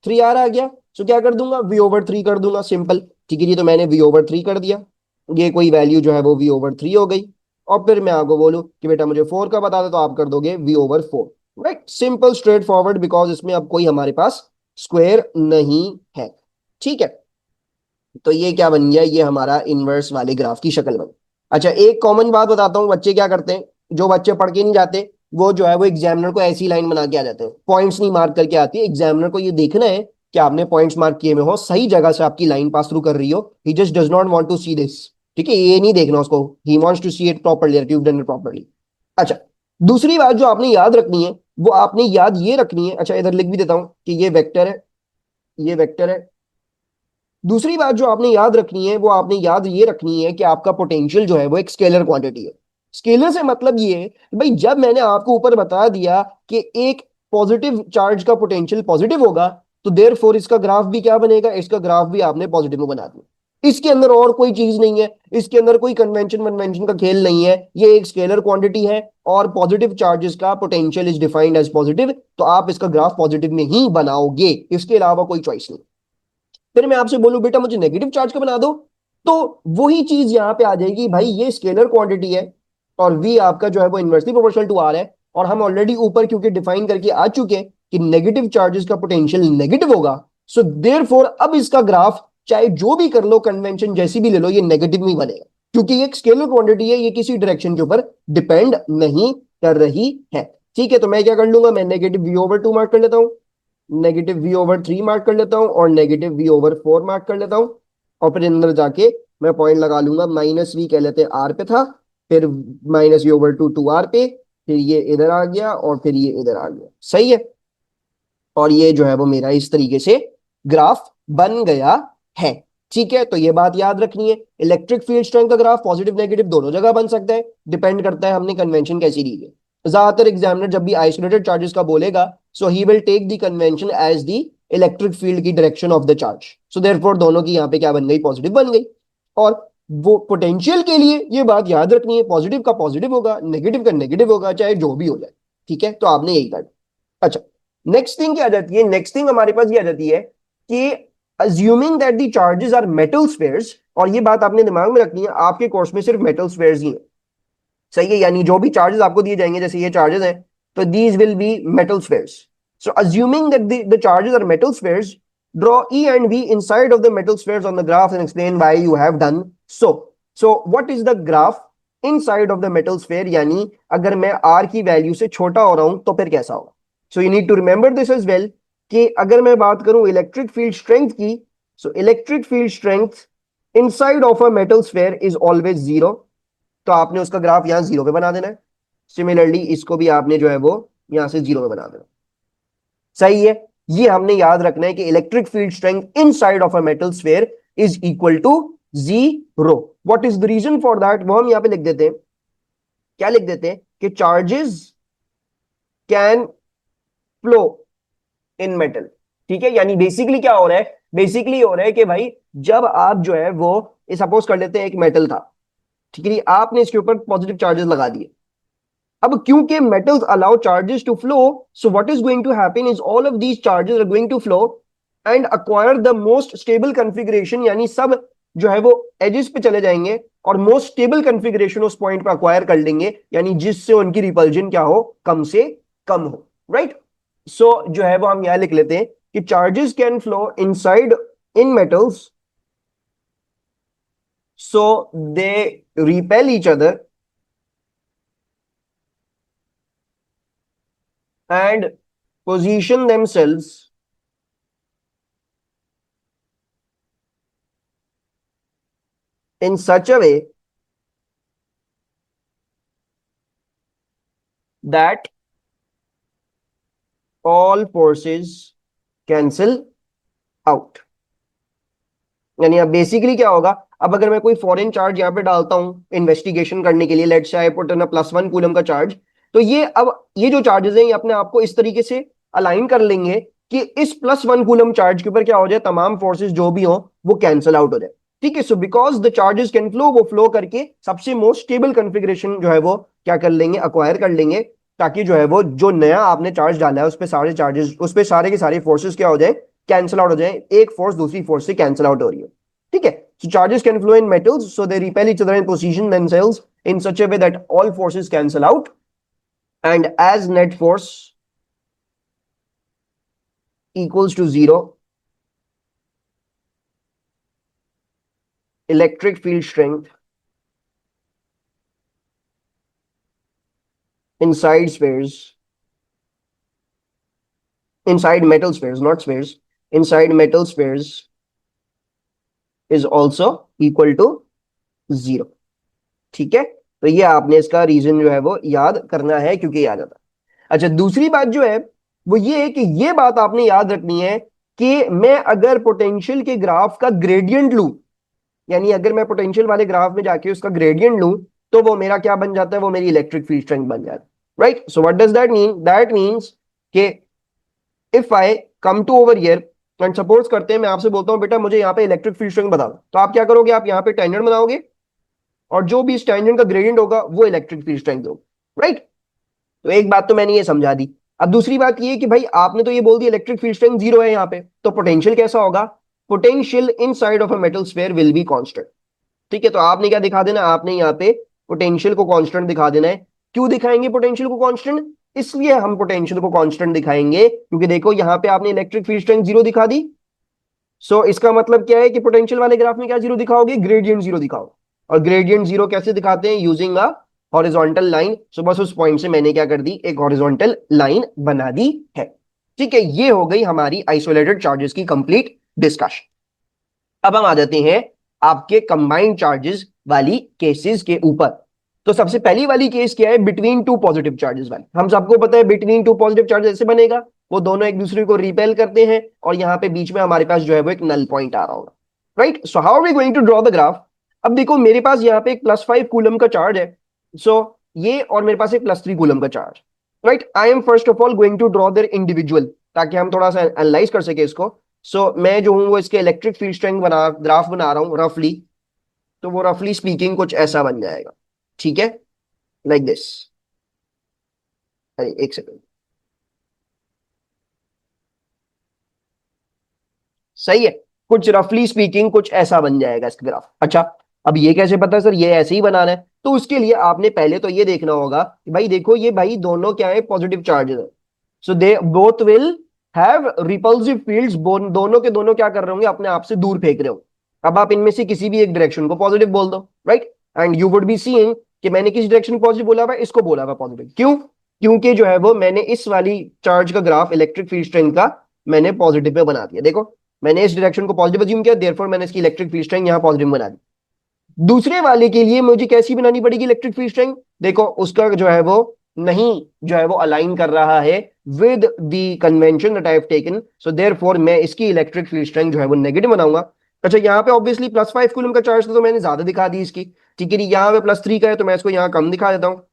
S1: 3r आ गया। सो क्या कर दूंगा, v ओवर 3 कर दूंगा, सिंपल। ठीक है जी, तो मैंने v ओवर 3 कर दिया, ये कोई वैल्यू जो है वो v ओवर 3 हो गई। और फिर मैं आपको बोलूं कि बेटा मुझे 4 का बता दो, तो आप कर दोगे v over 4, right. Simple straight forward, because इसमें अब कोई हमारे पास स्क्वायर नहीं है। ठीक है, तो ये क्या बन गया, ये हमारा इनवर्स वाले ग्राफ की शक्ल बन। अच्छा, एक कॉमन बात बताता हूँ, बच्चे क्या करते हैं, जो बच्चे पढ़ के नहीं जाते वो जो है वो एग्जामिनर को ऐसी लाइन बना के आ जाते हैं, पॉइंट्स नहीं मार्क करके आती है। एग्जामिनर को ये देखना है कि आपने पॉइंट्स मार्क किए में हो, सही जगह से आपकी लाइन पास थ्रू कर रही हो। He just does not want to see this. ठीक है, ये नहीं देखना उसको, he wants to see it properly, you done it properly. अच्छा, दूसरी बात जो आपने याद रखनी है वो आपने याद ये रखनी है, अच्छा इधर लिख भी देता हूं कि ये वेक्टर है, ये वेक्टर है। दूसरी बात जो आपने याद रखनी है वो आपने याद ये रखनी है कि आपका पोटेंशियल जो है वो एक स्केलर क्वांटिटी है। स्केलर से मतलब ये है कि भाई जब मैंने आपको ऊपर बता दिया कि एक पॉजिटिव चार्ज का पोटेंशियल पॉजिटिव होगा, तो देयरफॉर इसका ग्राफ भी क्या बनेगा, इसका ग्राफ भी आपने पॉजिटिव में बना दिया। इसके अंदर और कोई चीज नहीं है, इसके अंदर कोई कन्वेंशन वन्वेंशन का खेल नहीं है, ये एक स्केलर क्वांटिटी है और पॉजिटिव चार्जेस का potential is defined as positive, तो आप इसका ग्राफ पॉजिटिव में ही बनाओगे, इसके अलावा कोई चॉइस नहीं। फिर मैं आपसे बोलूं बेटा मुझे नेगेटिव चार्ज का बना दो, तो वही चीज यहां पे आ जाएगी, भाई ये स्केलर क्वांटिटी है और v आपका जो है वो इनवर्सली प्रोपोर्शनल टू r है, और हम ऑलरेडी ऊपर क्योंकि डिफाइन करके आ चुके हैं कि नेगेटिव चार्जेस का पोटेंशियल नेगेटिव होगा। सो देयरफॉर अब इसका ग्राफ चाहे जो भी कर लो, कन्वेंशन जैसी भी ले लो, ये नेगेटिव में बनेगा क्योंकि ये एक स्केलर क्वांटिटी है, ये किसी डायरेक्शन के ऊपर डिपेंड नहीं कर रही है। ठीक है, तो मैं क्या कर लूंगा, मैं नेगेटिव v ओवर 2 मार्क कर लेता हूं, नेगेटिव v ओवर 3 मार्क कर लेता हूं और नेगेटिव v ओवर 4 मार्क कर लेता हूं। और फिर अंदर जाके मैं पॉइंट लगा लूंगा, माइनस v कह लेते हैं r पे था, फिर माइनस v ओवर 2 2r पे, फिर ये इधर आ गया और फिर ये इधर आ गया। सही है, और ये जो है वो मेरा इस तरीके से ग्राफ बन गया है। ठीक है, तो ये बात याद रखनी है। इलेक्ट्रिक फील्ड स्ट्रेंथ का ग्राफ पॉजिटिव नेगेटिव दोनों जगह बन सकता है, डिपेंड करता है हमने कन्वेंशन कैसी ली है। ज्यादातर एग्जामिनर जब भी आइसोलेटेड चार्जेस का बोलेगा, so he will take the convention as the electric field की direction of the charge. So therefore दोनों की यहाँ पे क्या बन गई, पॉजिटिव बन गई। और वो पोटेंशियल के लिए ये बात याद रखनी है, पॉजिटिव का पॉजिटिव होगा, नेगेटिव का नेगेटिव होगा, चाहे जो भी हो जाए। ठीक है, तो आपने यही कर। अच्छा, नेक्स्ट थिंग क्या आ जाती है, नेक्स्ट थिंग हमारे पास ये आ जाती है कि assuming that the charges are metal spheres, और ये बात आपने दिमाग में रखनी है, आपके कोर्स में सिर्फ मेटल स्फीयर्स ही है। सही है, यानी जो भी चार्जेस आपको दिए जाएंगे, जैसे ये चार्जेस हैं, तो these will be metal spheres. So assuming that the charges are metal spheres, draw E and V inside of the metal spheres on the graph and explain why you have done so. So what is the graph inside of the metal sphere, यानी अगर मैं R की value से छोटा हो रहा हूं तो फिर कैसा होगा। So you need to remember this as well, कि अगर मैं बात करूं इलेक्ट्रिक फील्ड स्ट्रेंथ की, so electric field strength inside of a metal sphere is always zero, तो आपने उसका ग्राफ यहां जीरो पे बना देना है। सिमिलरली इसको भी आपने जो है वो यहां से जीरो पे बना देना। सही है, ये हमने याद रखना है कि electric field strength inside of a metal sphere is equal to zero. What is the reason for that, वो हम यहां पे लिख देते हैं। क्या लिख देते हैं कि charges can flow in metal. ठीक है, यानी बेसिकली क्या हो रहा है, बेसिकली हो रहा है कि भाई जब आप जो है वो सपोज कर लेते हैं एक मेटल था, ठीक है, आपने इसके ऊपर पॉजिटिव चार्जेस लगा दिए। अब क्योंकि metals allow charges to flow, so what is going to happen is all of these charges are going to flow and acquire the most stable configuration, यानी सब जो है वो एजेस पे चले जाएंगे और मोस्ट स्टेबल कॉन्फ़िगरेशन उस पॉइंट पे अक्वायर कर लेंगे, यानी जिससे उनकी रिपल्जन क्या हो, कम से कम हो। राइट, सो जो है वो हम यहां लिख लेते हैं कि charges can flow inside in metals, so they repel each other and position themselves in such a way that all forces cancel out। यानी अब बेसिकली क्या होगा, अब अगर मैं कोई फॉरेन चार्ज यहां पे डालता हूं इन्वेस्टिगेशन करने के लिए, let's say I put in a +1 coulomb का चार्ज, तो ये अब ये जो चार्जेस हैं ये अपने आप को इस तरीके से अलाइन कर लेंगे कि इस +1 कूलम चार्ज के ऊपर क्या हो जाए, तमाम फोर्सेस जो भी हो वो कैंसिल आउट हो जाए। ठीक है, so because the charges can flow, वो फ्लो करके सबसे मोस्ट स्टेबल कॉन्फ़िगरेशन जो है वो क्या कर लेंगे, अक्वायर कर लेंगे, ताकि जो है वो जो नया आपने चार्ज डाला है उस पे सारे चार्जेस, उस पे सारे के सारे फोर्सेस क्या हो जाए, कैंसिल आउट हो जाए। एक फोर्स दूसरी फोर्स से कैंसिल आउट हो रही है। ठीक है, so charges can flow in metals, so they repel each other and position themselves in such a way that all forces cancel out, and as net force equals to zero, electric field strength inside spheres, inside metal spheres, not spheres, inside metal spheres is also equal to zero। ठीक है, तो ये आपने इसका reason जो है वो याद करना है, क्योंकि याद आता है। अच्छा, दूसरी बात जो है वो ये है कि ये बात आपने याद रखनी है कि मैं अगर पोटेंशियल के ग्राफ का ग्रेडियंट लूं, यानी अगर मैं पोटेंशियल वाले ग्राफ में जाके उसका ग्रेडियंट लूं, तो वो मेरा क्या बन जाता है, वो मेरी इलेक्ट्रिक फील्ड स्ट्रेंथ बन जाता है। Right, so what does that mean, that means कि if I come to over here and suppose करते हैं मैं आपसे बोलता हूं बेटा मुझे यहाँ पे इलेक्ट्रिक फील्ड स्ट्रेंथ बता दो, तो आप क्या करोगे, आप यहाँ पे टेंजेंट बनाओगे और जो भी इस टेंजेंट का ग्रेडियंट होगा वो इलेक्ट्रिक फील्ड स्ट्रेंथ होगा। राइट, तो एक बात तो मैंने ये समझा दी। अब दूसरी बात ये कि भाई आपने तो ये बोल दिया इलेक्ट्रिक फील्ड स्ट्रेंथ जीरो है यहाँ पे, तो पोटेंशियल कैसा होगा, potential inside of a metal sphere will be constant. ठीक है, तो आपने क्या दिखा देना, आपने यहाँ पे पोटेंशियल को कांस्टेंट दिखा देना है। क्यों दिखाएंगे पोटेंशियल को कांस्टेंट, इसलिए हम पोटेंशियल को कांस्टेंट दिखाएंगे क्योंकि देखो यहाँ पे आपने इलेक्ट्रिक फील्ड स्ट्रेंथ जीरो दिखा दी, सो इसका मतलब क्या है कि पोटेंशियल वाले ग्राफ में क्या जीरो दिखाओगे, ग्रेडियंट जीरो दिखाओ। और ग्रेडियंट जीरो कैसे दिखाते हैं, यूजिंग अ हॉरिजॉन्टल लाइन। सो बस उस पॉइंट से मैंने क्या कर दी, एक हॉरिजॉन्टल लाइन बना दी है। ठीक है, ये हो गई हमारी आइसोलेटेड चार्जेस की कंप्लीट डिस्कशन। अब हम आ जाते हैं आपके कंबाइंड चार्जेस वाली केसेस के ऊपर। तो सबसे पहली वाली केस क्या है, बिटवीन टू पॉजिटिव चार्जेस वाली। हम सबको पता है बिटवीन टू पॉजिटिव चार्जेस ऐसे बनेगा, वो दोनों एक दूसरे को रिपेल करते हैं और यहाँ पे बीच में हमारे पास जो है वो एक नल पॉइंट आ रहा होगा। Right? So how are we going to draw the graph? अब देखो मेरे पास यहाँ पे एक +5 कूलम का चार्ज है, सो ये, और मेरे पास एक +3 कूलम का चार्ज, right? I am first of all going to draw their individual, ताकि हम थोड़ा सा एनालाइज कर सके इसको। सो मैं जो हूँ वो इसके इलेक्ट्रिक फील्ड स्ट्रेंथ ग्राफ बना रहा हूँ रफली। तो वो रफली स्पीकिंग कुछ ऐसा बन जाएगा, ठीक है, लाइक दिस। अरे एक सेकंड, सही है, कुछ रफली स्पीकिंग कुछ ऐसा बन जाएगा इसका ग्राफ। अच्छा, अब ये कैसे पता है सर ये ऐसे ही बनाना है? तो उसके लिए आपने पहले तो ये देखना होगा कि भाई देखो ये भाई दोनों क्या है, पॉजिटिव चार्जेस है। So they both will have repulsive fields, दोनों के दोनों क्या कर रहे होंगे, अपने आप से दूर फेंक रहे हो। अब आप इनमें से किसी भी एक डायरेक्शन को पॉजिटिव बोल दो, right? And you would be seeing कि मैंने किस डायरेक्शन को पॉजिटिव बोला हुआ है, इसको बोला हुआ पॉजिटिव। क्यों? क्योंकि जो है वो मैंने इस वाली चार्ज का ग्राफ इलेक्ट्रिक फील्ड स्ट्रेंथ का मैंने पॉजिटिव पे बना दिया। देखो मैंने इस डायरेक्शन को पॉजिटिव अज्यूम किया, देयरफॉर मैंने इसकी इलेक्ट्रिक फील्ड स्ट्रेंथ यहां पॉजिटिव बना दी। दूसरे वाले के लिए मुझे कैसी बनानी पड़ेगी इलेक्ट्रिक फील्ड स्ट्रेंथ? देखो उसका जो है वो नहीं, जो है वो अलाइन कर रहा है with the convention that I have taken, so therefore मैं इसकी इलेक्ट्रिक फील्ड स्ट्रेंथ जो है वो नेगेटिव बनाऊंगा। अच्छा, यहाँ पे ऑब्वियसली +5 कूलम का चार्ज था तो मैंने ज्यादा दिखा दी इसकी, ठीक है। यहाँ पे +3 का है तो मैं इसको यहाँ कम दिखा देता हूँ।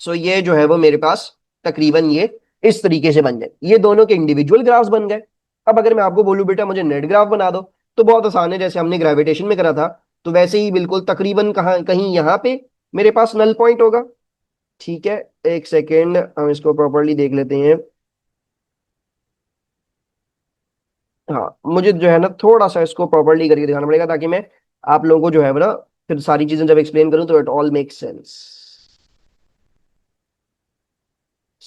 S1: सो ये जो है वो मेरे पास तकरीबन ये इस तरीके से बन जाए, ये दोनों के इंडिविजुअल ग्राफ्स बन गए। अब अगर मैं आपको बोलूं बेटा मुझे नेट ग्राफ बना दो, तो बहुत आसान है, जैसे हमने ग्रेविटेशन में करा था तो वैसे ही बिल्कुल तकरीबन कहाँ कहीं यहाँ पे मेरे पास नल पॉइंट होगा, ठीक है। एक सेकेंड हम इसको प्रॉपरली देख लेते हैं। हाँ, मुझे जो है ना थोड़ा सा इसको प्रॉपरली करके दिखाना पड़ेगा ताकि मैं आप लोगों को जो है ना फिर सारी चीजें जब एक्सप्लेन करूं तो इट ऑल मेक सेंस।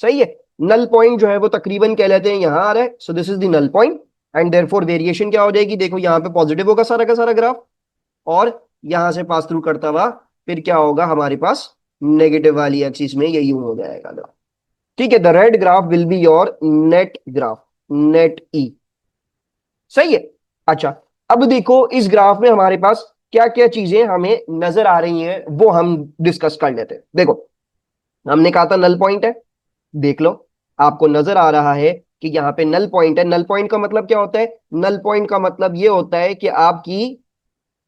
S1: सही है। नल पॉइंट जो है वो तकरीबन कह लेते हैं यहां आ रहा है, so this is the null point. And therefore variation क्या हो जाएगी, देखो यहाँ पे पॉजिटिव होगा सारा का सारा ग्राफ, और यहां से पास थ्रू करता हुआ फिर क्या होगा हमारे पास, नेगेटिव वाली एक्सिस में ये यूं हो जाएगा ग्राफ, ठीक है। The red graph will be your net graph, net E. सही है। अच्छा, अब देखो इस ग्राफ में हमारे पास क्या क्या चीजें हमें नजर आ रही हैं वो हम डिस्कस कर लेते हैं। देखो हमने कहा था नल पॉइंट है, देख लो आपको नजर आ रहा है कि यहाँ पे नल पॉइंट है। नल पॉइंट का मतलब क्या होता है? नल पॉइंट का मतलब ये होता है कि आपकी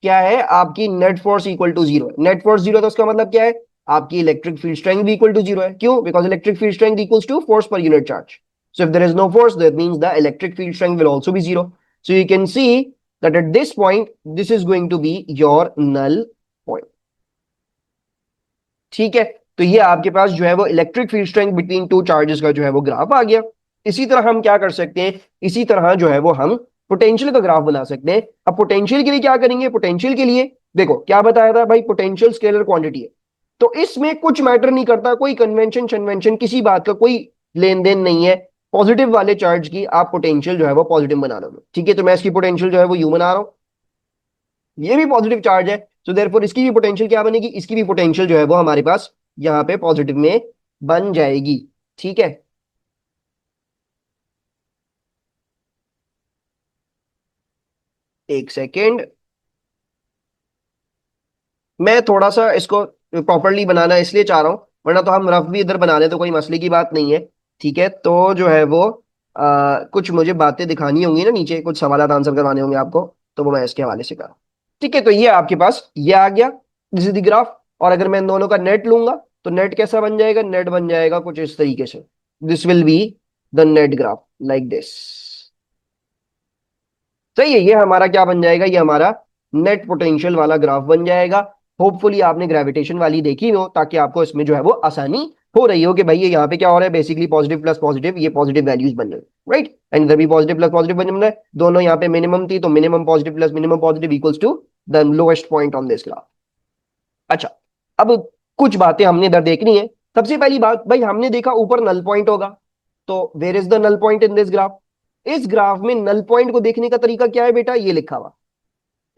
S1: क्या है, आपकी net force equal to zero है। नेट फोर्स जीरो तो उसका मतलब क्या है, आपकी इलेक्ट्रिक फील्ड स्ट्रेंथ भी इक्वल टू जीरो है। क्यों? Because electric field strength equals to force per unit charge. So if there is no force, that means the electric field strength will also be zero. So you can see that at this point, this is going to be your null point. ठीक है, तो ये आपके पास जो है वो electric field strength between two charges का जो है वो ग्राफ आ गया। इसी तरह हम क्या कर सकते हैं, इसी तरह जो है वो हम पोटेंशियल का ग्राफ बना सकते हैं। अब पोटेंशियल के लिए क्या करेंगे, पोटेंशियल के लिए देखो क्या बताया था भाई, पोटेंशियल स्केलर क्वांटिटी है, तो इसमें कुछ मैटर नहीं करता, कोई कन्वेंशन कन्वेंशन किसी बात का कोई लेन देन नहीं है। पॉजिटिव वाले चार्ज की आप पोटेंशियल जो है वो पॉजिटिव बना लो, ठीक है। तो मैं इसकी पोटेंशियल जो है वो यू बना रहा हूं, ये भी पॉजिटिव चार्ज है, तो देयरफॉर इसकी भी पोटेंशियल क्या बनेगी, इसकी भी पोटेंशियल जो है वो हमारे पास यहाँ पे पॉजिटिव में बन जाएगी, ठीक है। एक सेकेंड, मैं थोड़ा सा इसको प्रॉपरली बनाना इसलिए चाह रहा हूं, वरना तो हम रफ भी इधर बना ले तो कोई मसले की बात नहीं है, ठीक है। तो जो है वो कुछ मुझे बातें दिखानी होंगी ना, नीचे कुछ सवाल आंसर करवाने होंगे आपको, तो वो मैं इसके हवाले से करूँ, ठीक है। तो ये आपके पास ये आ गया, दिस इज द ग्राफ। और अगर मैं इन दोनों का नेट लूंगा तो नेट कैसा बन जाएगा, नेट बन जाएगा कुछ इस तरीके से, this will be the net graph like this. सही है, ये हमारा क्या बन जाएगा, ये हमारा नेट पोटेंशियल वाला ग्राफ बन जाएगा। होपफुली आपने ग्रेविटेशन वाली देखी हो ताकि आपको इसमें जो है वो आसानी हो रही हो कि भाई ये यहाँ पे क्या हो रहा है, बेसिकली पॉजिटिव प्लस पॉजिटिव, ये पॉजिटिव वैल्यूज बन रहे हैं, राइट। एंड इधर भी पॉजिटिव प्लस पॉजिटिव बन रहा है, दोनों यहाँ पे मिनिमम थी तो minimum positive plus minimum positive equals to the lowest point on this graph. अच्छा, अब कुछ बातें हमने इधर देखनी है। सबसे पहली बात भाई, हमने देखा ऊपर नल पॉइंट होगा, तो where is the null point in this graph? इस ग्राफ में नल पॉइंट को देखने का तरीका क्या है बेटा, ये लिखा हुआ,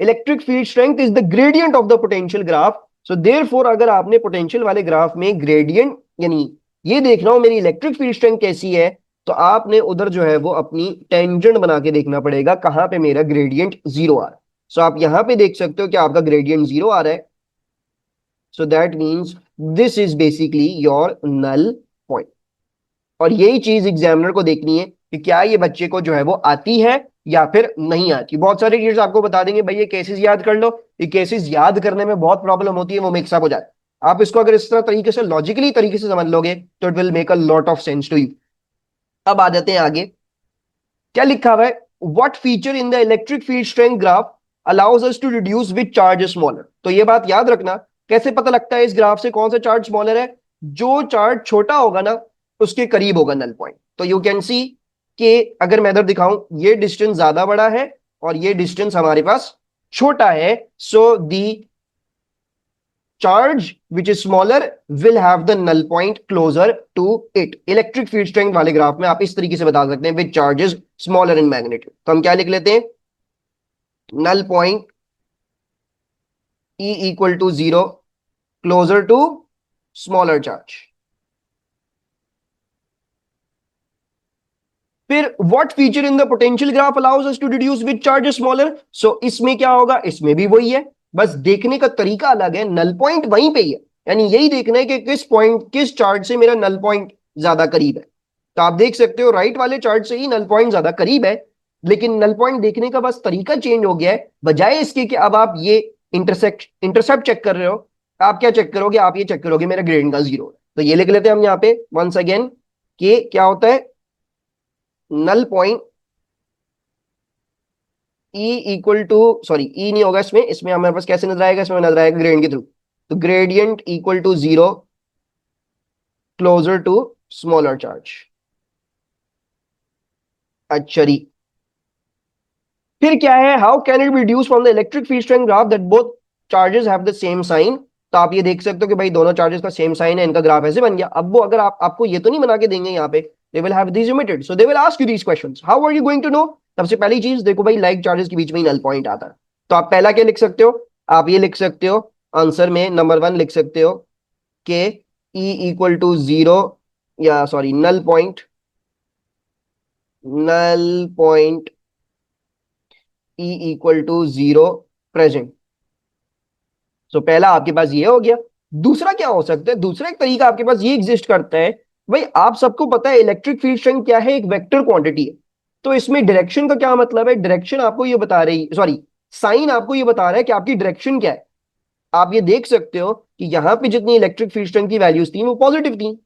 S1: electric field strength is the gradient of the potential graph. So therefore अगर आपने पोटेंशियल वाले ग्राफ में ग्रेडियंट यानी ये देखना हो मेरी इलेक्ट्रिक फील्ड स्ट्रेंथ कैसी है, तो आपने उधर जो है वो अपनी टेंजेंट बना के देखना पड़ेगा कहां पे मेरा ग्रेडियंट जीरो आ रहा है। सो आप यहां पे देख सकते हो कि आपका ग्रेडियंट जीरो आ रहा है, so that means this is basically your null point. और यही चीज एग्जामिनर को देखनी है कि क्या ये बच्चे को जो है वो आती है या फिर नहीं आती। बहुत सारे टीचर्स आपको बता देंगे भाई ये केसेस याद कर लो, ये केसेस याद करने में बहुत प्रॉब्लम होती है, वो मिक्सअप हो जाता है। आप इसको अगर इस तरह तरीके से लॉजिकली तरीके से समझ लोगे तो it will make a lot of sense to you. अब आ जाते हैं आगे, क्या लिखा हुआ है, what feature in the electric field strength graph allows us to reduce which charge is smaller. तो ये बात याद रखना, कैसे पता लगता है इस ग्राफ से कौन सा चार्ज स्मॉलर है, जो चार्ज छोटा होगा ना उसके करीब होगा नल पॉइंट। तो यू कैन सी कि अगर मैं इधर दिखाऊं ये डिस्टेंस ज्यादा बड़ा है और ये डिस्टेंस हमारे पास छोटा है, सो दी charge which is smaller will have the null point closer to it। Electric field strength वाले ग्राफ में आप इस तरीके से बता सकते हैं which charge is smaller in magnitude। तो हम क्या लिख लेते हैं, null point E equal to 0 closer to smaller charge। फिर what feature in the potential graph allows us to deduce which charge is smaller। so इसमें क्या होगा, इसमें भी वही है, बस देखने का तरीका अलग है, नल पॉइंट वहीं पे ही है। यानी यही देखना है कि किस पॉइंट किस चार्ज से मेरा नल पॉइंट ज्यादा करीब है। तो आप देख सकते हो राइट वाले चार्ज से ही नल पॉइंट ज्यादा करीब है, लेकिन नल पॉइंट देखने का बस तरीका चेंज हो गया है। बजाय इसके कि अब आप ये इंटरसेप्ट चेक कर रहे हो, आप क्या चेक करोगे, आप ये चेक करोगे मेरा ग्रेडियंट का 0 है। तो ये लिख लेते हैं हम यहाँ पे वंस अगेन कि क्या होता है, null point E equal to, sorry E नहीं होगा इसमें, इसमें हमारे पास कैसे नजर आएगा, इसमें नजर आएगा ग्रेडियंट के थ्रू। तो gradient equal to 0 closer to smaller charge. अच्छा जी, फिर क्या है, how can it be reduce from the electric field strength graph that both charges have the same sign. तो आप ये देख सकते हो कि भाई दोनों चार्जेस का सेम साइन है, इनका ग्राफ ऐसे बन गया। अब वो अगर आपको ये तो नहीं बना के देंगे यहाँ पे, they will have these emitted, so they will ask you these questions, how are you going to know. सबसे पहली चीज देखो भाई, लाइक चार्जेस के बीच में ही नल पॉइंट आता है। तो आप पहला क्या लिख सकते हो, आप ये लिख सकते हो आंसर में नंबर 1 लिख सकते हो कि E इक्वल टू 0, या sorry null point E equal to 0 present. So पहला आपके पास ये हो गया। दूसरा क्या हो सकता है, दूसरा एक तरीका आपके पास ये एग्जिस्ट करता है, भाई आप सबको पता है इलेक्ट्रिक फील्ड स्ट्रेंथ क्या है, एक वेक्टर क्वांटिटी है। तो इसमें डायरेक्शन का क्या मतलब है, डायरेक्शन आपको ये बता रही, सॉरी साइन आपको ये बता रहा है कि आपकी डायरेक्शन क्या है। आप ये देख सकते हो कि यहाँ पे जितनी इलेक्ट्रिक फील्ड स्ट्रेंथ की वैल्यूज थी वो पॉजिटिव थी,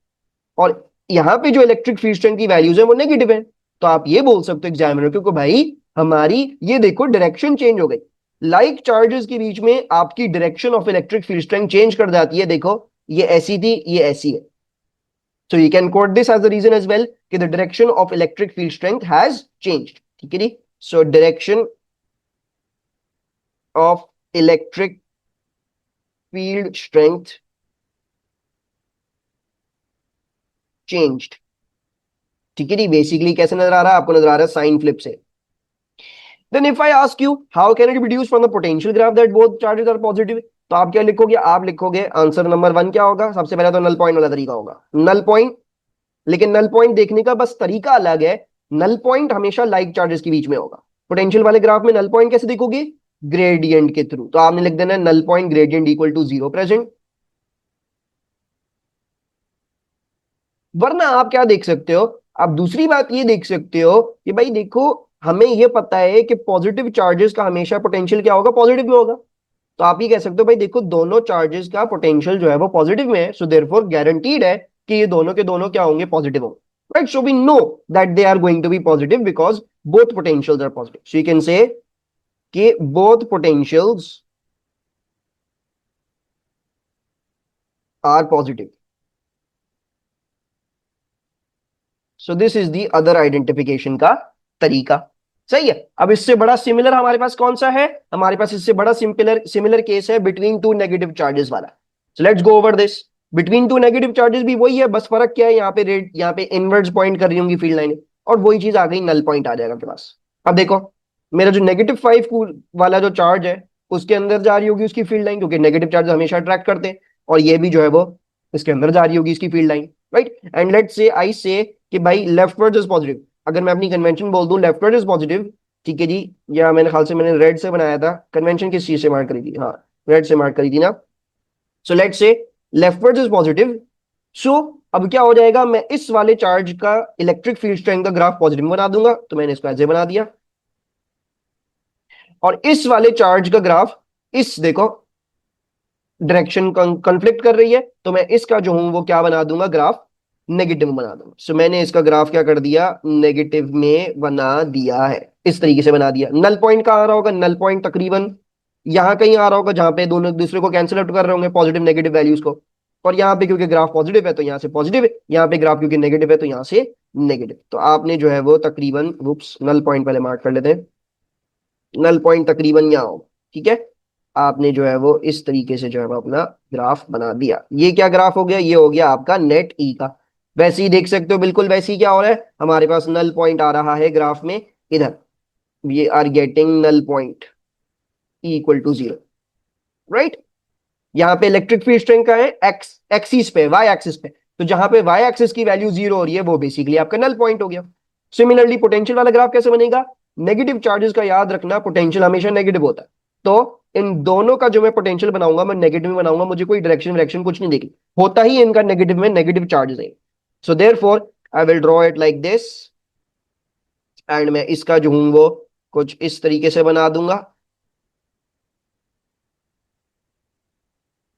S1: और यहाँ पे जो इलेक्ट्रिक फील्ड स्ट्रेंथ की वैल्यूज है वो नेगेटिव है। तो आप ये बोल सकते हो एग्जामिनर को कि भाई हमारी ये देखो डायरेक्शन चेंज हो गई, लाइक चार्जेस के बीच में आपकी direction of electric field strength change कर जाती है। देखो ये ऐसी थी, ये ऐसी है। So you can quote this as the reason as well कि the direction of electric field strength has changed. ठीक है जी, so direction of electric field strength changed. ठीक है जी, बेसिकली कैसे नजर आ रहा है आपको, नजर आ रहा है साइन फ्लिप से। Then if I ask you how can it be deduced from the potential graph that both charges are positive, तो आप क्या लिखोगे, आप लिखोगे आंसर नंबर 1 क्या होगा, सबसे पहले तो नल पॉइंट वाला तरीका होगा, नल पॉइंट। लेकिन नल पॉइंट देखने का बस तरीका अलग है, नल पॉइंट हमेशा लाइक चार्जेस के बीच में होगा। पोटेंशियल वाले ग्राफ में नल पॉइंट कैसे देखोगे, ग्रेडियंट के थ्रू। तो आपने लिख देना null point gradient equal to 0 present. वरना आप क्या देख सकते हो, आप दूसरी बात ये देख सकते हो कि भाई देखो हमें ये पता है कि पॉजिटिव चार्जेस का हमेशा पोटेंशियल क्या होगा, पॉजिटिव में होगा। तो आप ये कह सकते हो भाई देखो दोनों चार्जेस का पोटेंशियल जो है वो पॉजिटिव में है, सो देयरफॉर गारंटीड है कि ये दोनों के दोनों क्या होंगे, पॉजिटिव होंगे। Right, so we know that they are going to be positive because both potentials are positive. So you can say कि both potentials are positive. So this is the other identification का तरीका। सही है। अब इससे बड़ा similar हमारे पास कौन सा है, हमारे पास इससे बड़ा सिमिलर सिमिलर केस है बिटवीन टू नेगेटिव चार्जेस वाला। So let's go over this. Between two negative charges भी वही है, बस फर्क क्या है, यहाँ पे रेड, यहाँ पे इनवर्ड्स पॉइंट कर रही होंगी फील्ड लाइन, और वही चीज आ गई, नल पॉइंट आ जाएगा आपके पास। अब देखो मेरा जो -5 वाला जो चार्ज है उसके अंदर जा रही होगी उसकी फील्ड लाइन, क्योंकि नेगेटिव चार्ज हमेशा अट्रैक्ट करते हैं, और ये भी जो है वो इसके अंदर जा रही होगी इसकी field line. Right, and let's say I से कि भाई लेफ्टवर्ड इज पॉजिटिव। अगर मैं अपनी कन्वेंशन बोल दूं लेफ्टवर्ड इज पॉजिटिव, ठीक है जी, या मैंने ख्याल से मैंने रेड से बनाया था, कन्वेंशन किस चीज से मार्क करी थी, हाँ रेड से मार्क करी थी ना। So let's say leftward is positive, so अब क्या हो जाएगा, मैं इस वाले चार्ज का इलेक्ट्रिक फील्ड स्ट्रेंथ का ग्राफ पॉजिटिव बना दूंगा, तो मैंने इसको ऐसे बना दिया। और इस वाले चार्ज का ग्राफ, इस देखो डायरेक्शन कॉन्फ्लिक्ट कर रही है, तो मैं इसका जो हूं वो क्या बना दूंगा, ग्राफ नेगेटिव बना दूंगा। सो मैंने इसका ग्राफ क्या कर दिया, नेगेटिव में बना दिया है, इस तरीके से बना दिया। नल पॉइंट कहाँ आ रहा होगा, नल पॉइंट तकरीबन यहां कहीं आ रहा होगा, जहां पे दोनों एक दूसरे को कैंसिल आउट कर रहे होंगे पॉजिटिव नेगेटिव वैल्यूज को। और यहाँ पे क्योंकि ग्राफ पॉजिटिव है तो यहाँ से पॉजिटिव है, यहाँ पे ग्राफ क्योंकि नेगेटिव है तो यहाँ से नेगेटिव। तो आपने जो है वो तकरीबन, नल पॉइंट पहले मार्क कर लेते हैं, नल पॉइंट तकरीबन यहाँ होगा, ठीक है। आपने जो है वो इस तरीके से जो है वो अपना ग्राफ बना दिया। ये क्या ग्राफ हो गया, ये हो गया आपका नेट ई का। वैसे ही देख सकते हो, बिल्कुल वैसे ही क्या हो रहा है, हमारे पास नल पॉइंट आ रहा है ग्राफ में इधर, we are getting null point equal to 0, right. यहाँ पे इलेक्ट्रिक फील्ड स्ट्रेंथ का है एक्स एक्सिस पे, वाई एक्सिस पे, तो जहां पे वाई एक्सिस की वैल्यू 0 हो रही है वो बेसिकली आपका नल पॉइंट हो गया। सिमिलरली पोटेंशियल वाला ग्राफ कैसे बनेगा, नेगेटिव चार्जेस का याद रखना, पोटेंशियल हमेशा नेगेटिव होता है। तो इन दोनों का जो मैं पोटेंशियल बनाऊंगा, मैं नेगेटिव में बनाऊंगा, मुझे कोई डायरेक्शन कुछ नहीं देखी, होता ही इनका नेगेटिव में, नेगेटिव चार्जेस है। So therefore I will draw it like this, and मैं इसका जो हूं वो कुछ इस तरीके से बना दूंगा,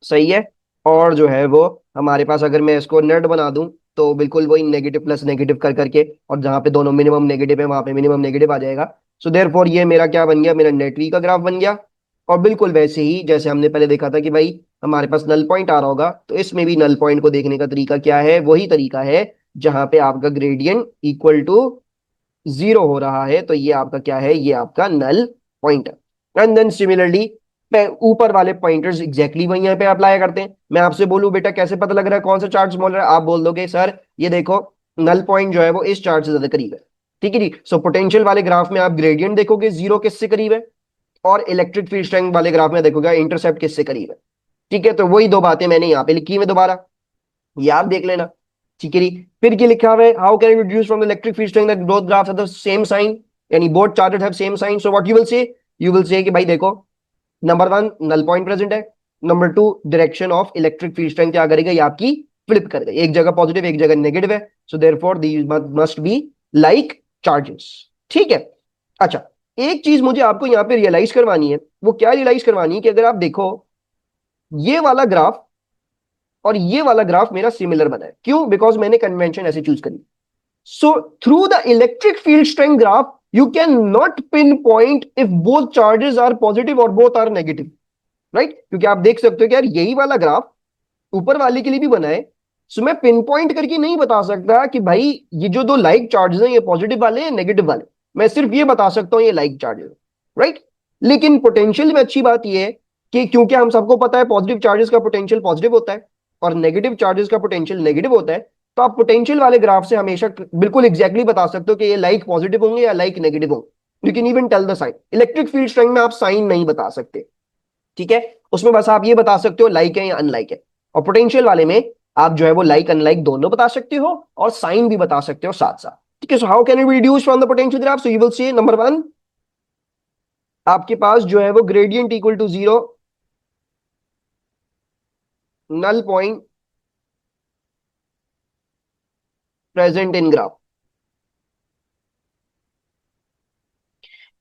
S1: सही है। और जो है वो हमारे पास, अगर मैं इसको नेट बना दूं, तो बिल्कुल वही नेगेटिव प्लस नेगेटिव कर करके, और जहां पे दोनों मिनिमम नेगेटिव है वहां पे मिनिमम नेगेटिव आ जाएगा। सो देयरफॉर ये मेरा क्या बन गया, मेरा नेट वी का ग्राफ बन गया। और बिल्कुल वैसे ही जैसे हमने पहले देखा था कि भाई हमारे पास नल पॉइंट आ रहा होगा, तो इसमें भी नल पॉइंट को देखने का तरीका क्या है, वही तरीका है जहां पे आपका ग्रेडियंट इक्वल टू 0 हो रहा है, तो ये आपका क्या है, ये आपका नल पॉइंट है। एंड देन सिमिलरली ऊपर वाले पॉइंटर्स एग्जैक्टली वही यहाँ पे अप्लाई करते हैं। मैं आपसे बोलूं बेटा कैसे पता लग रहा है कौन सा चार्ज स्मॉलर है, आप बोल दोगे सर ये देखो नल पॉइंट जो है वो इस चार्ज से ज्यादा करीब है, ठीक है जी। सो पोटेंशियल वाले ग्राफ में आप ग्रेडियंट देखोगे 0 किससे करीब है, और इलेक्ट्रिक फील्ड स्ट्रेंथ वाले ग्राफ में देखोगे इंटरसेप्ट किससे करीब है, ठीक है। तो वही दो बातें मैंने यहाँ पे लिखी हुई दोबारा, ये आप देख लेना, ठीक है जी। फिर क्या लिखा हुआ है, how can we deduce from the electric field strength that both graphs have the same sign, यानी both charges have same sign. So what you will say, you will say कि भाई देखो नंबर 1 नल पॉइंट प्रेजेंट है, number 2 direction of electric field strength क्या करेगा, ये आपकी flip कर देगा, एक जगह पॉजिटिव एक जगह नेगेटिव है। So therefore these must be like charges, ठीक है। अच्छा, एक चीज मुझे आपको यहाँ पे रियलाइज करवानी है, वो क्या रियलाइज करवानी है कि अगर आप देखो ये वाला ग्राफ और ये वाला ग्राफ मेरा सिमिलर बना है, क्यों, बिकॉज मैंने कन्वेंशन ऐसे चूज करी। So through the electric field strength graph, you cannot pinpoint if both charges are positive or both are negative, right? क्योंकि आप देख सकते हो कि यार यही वाला ग्राफ ऊपर वाले के लिए भी बना है, सो मैं पिन पॉइंट करके नहीं बता सकता कि भाई ये जो दो लाइक चार्जेस हैं ये पॉजिटिव वाले हैं नेगेटिव वाले, मैं सिर्फ ये बता सकता हूँ ये लाइक चार्जेस, राइट। लेकिन पोटेंशियल में अच्छी बात ये है कि क्योंकि हम सबको पता है पॉजिटिव चार्जेस का पोटेंशियल पॉजिटिव होता है और नेगेटिव चार्जेस का पोटेंशियल नेगेटिव होता है, तो आप पोटेंशियल वाले ग्राफ से हमेशा बिल्कुल एग्जैक्टली बता सकते हो कि ये लाइक पॉजिटिव होंगे या लाइक नेगेटिव होंगे। You can even tell the sign. Electric field strength में आप साइन नहीं बता सकते, ठीक है, उसमें बस आप ये बता सकते हो लाइक है या अनलाइक है। और पोटेंशियल वाले में आप जो है वो लाइक अनलाइक दोनों बता सकते हो और साइन भी बता सकते हो साथ साथ, ठीक है। So how can we reduce from the potential graph, so you will see number 1 आपके पास जो है वो gradient equal to 0, null point present in graph.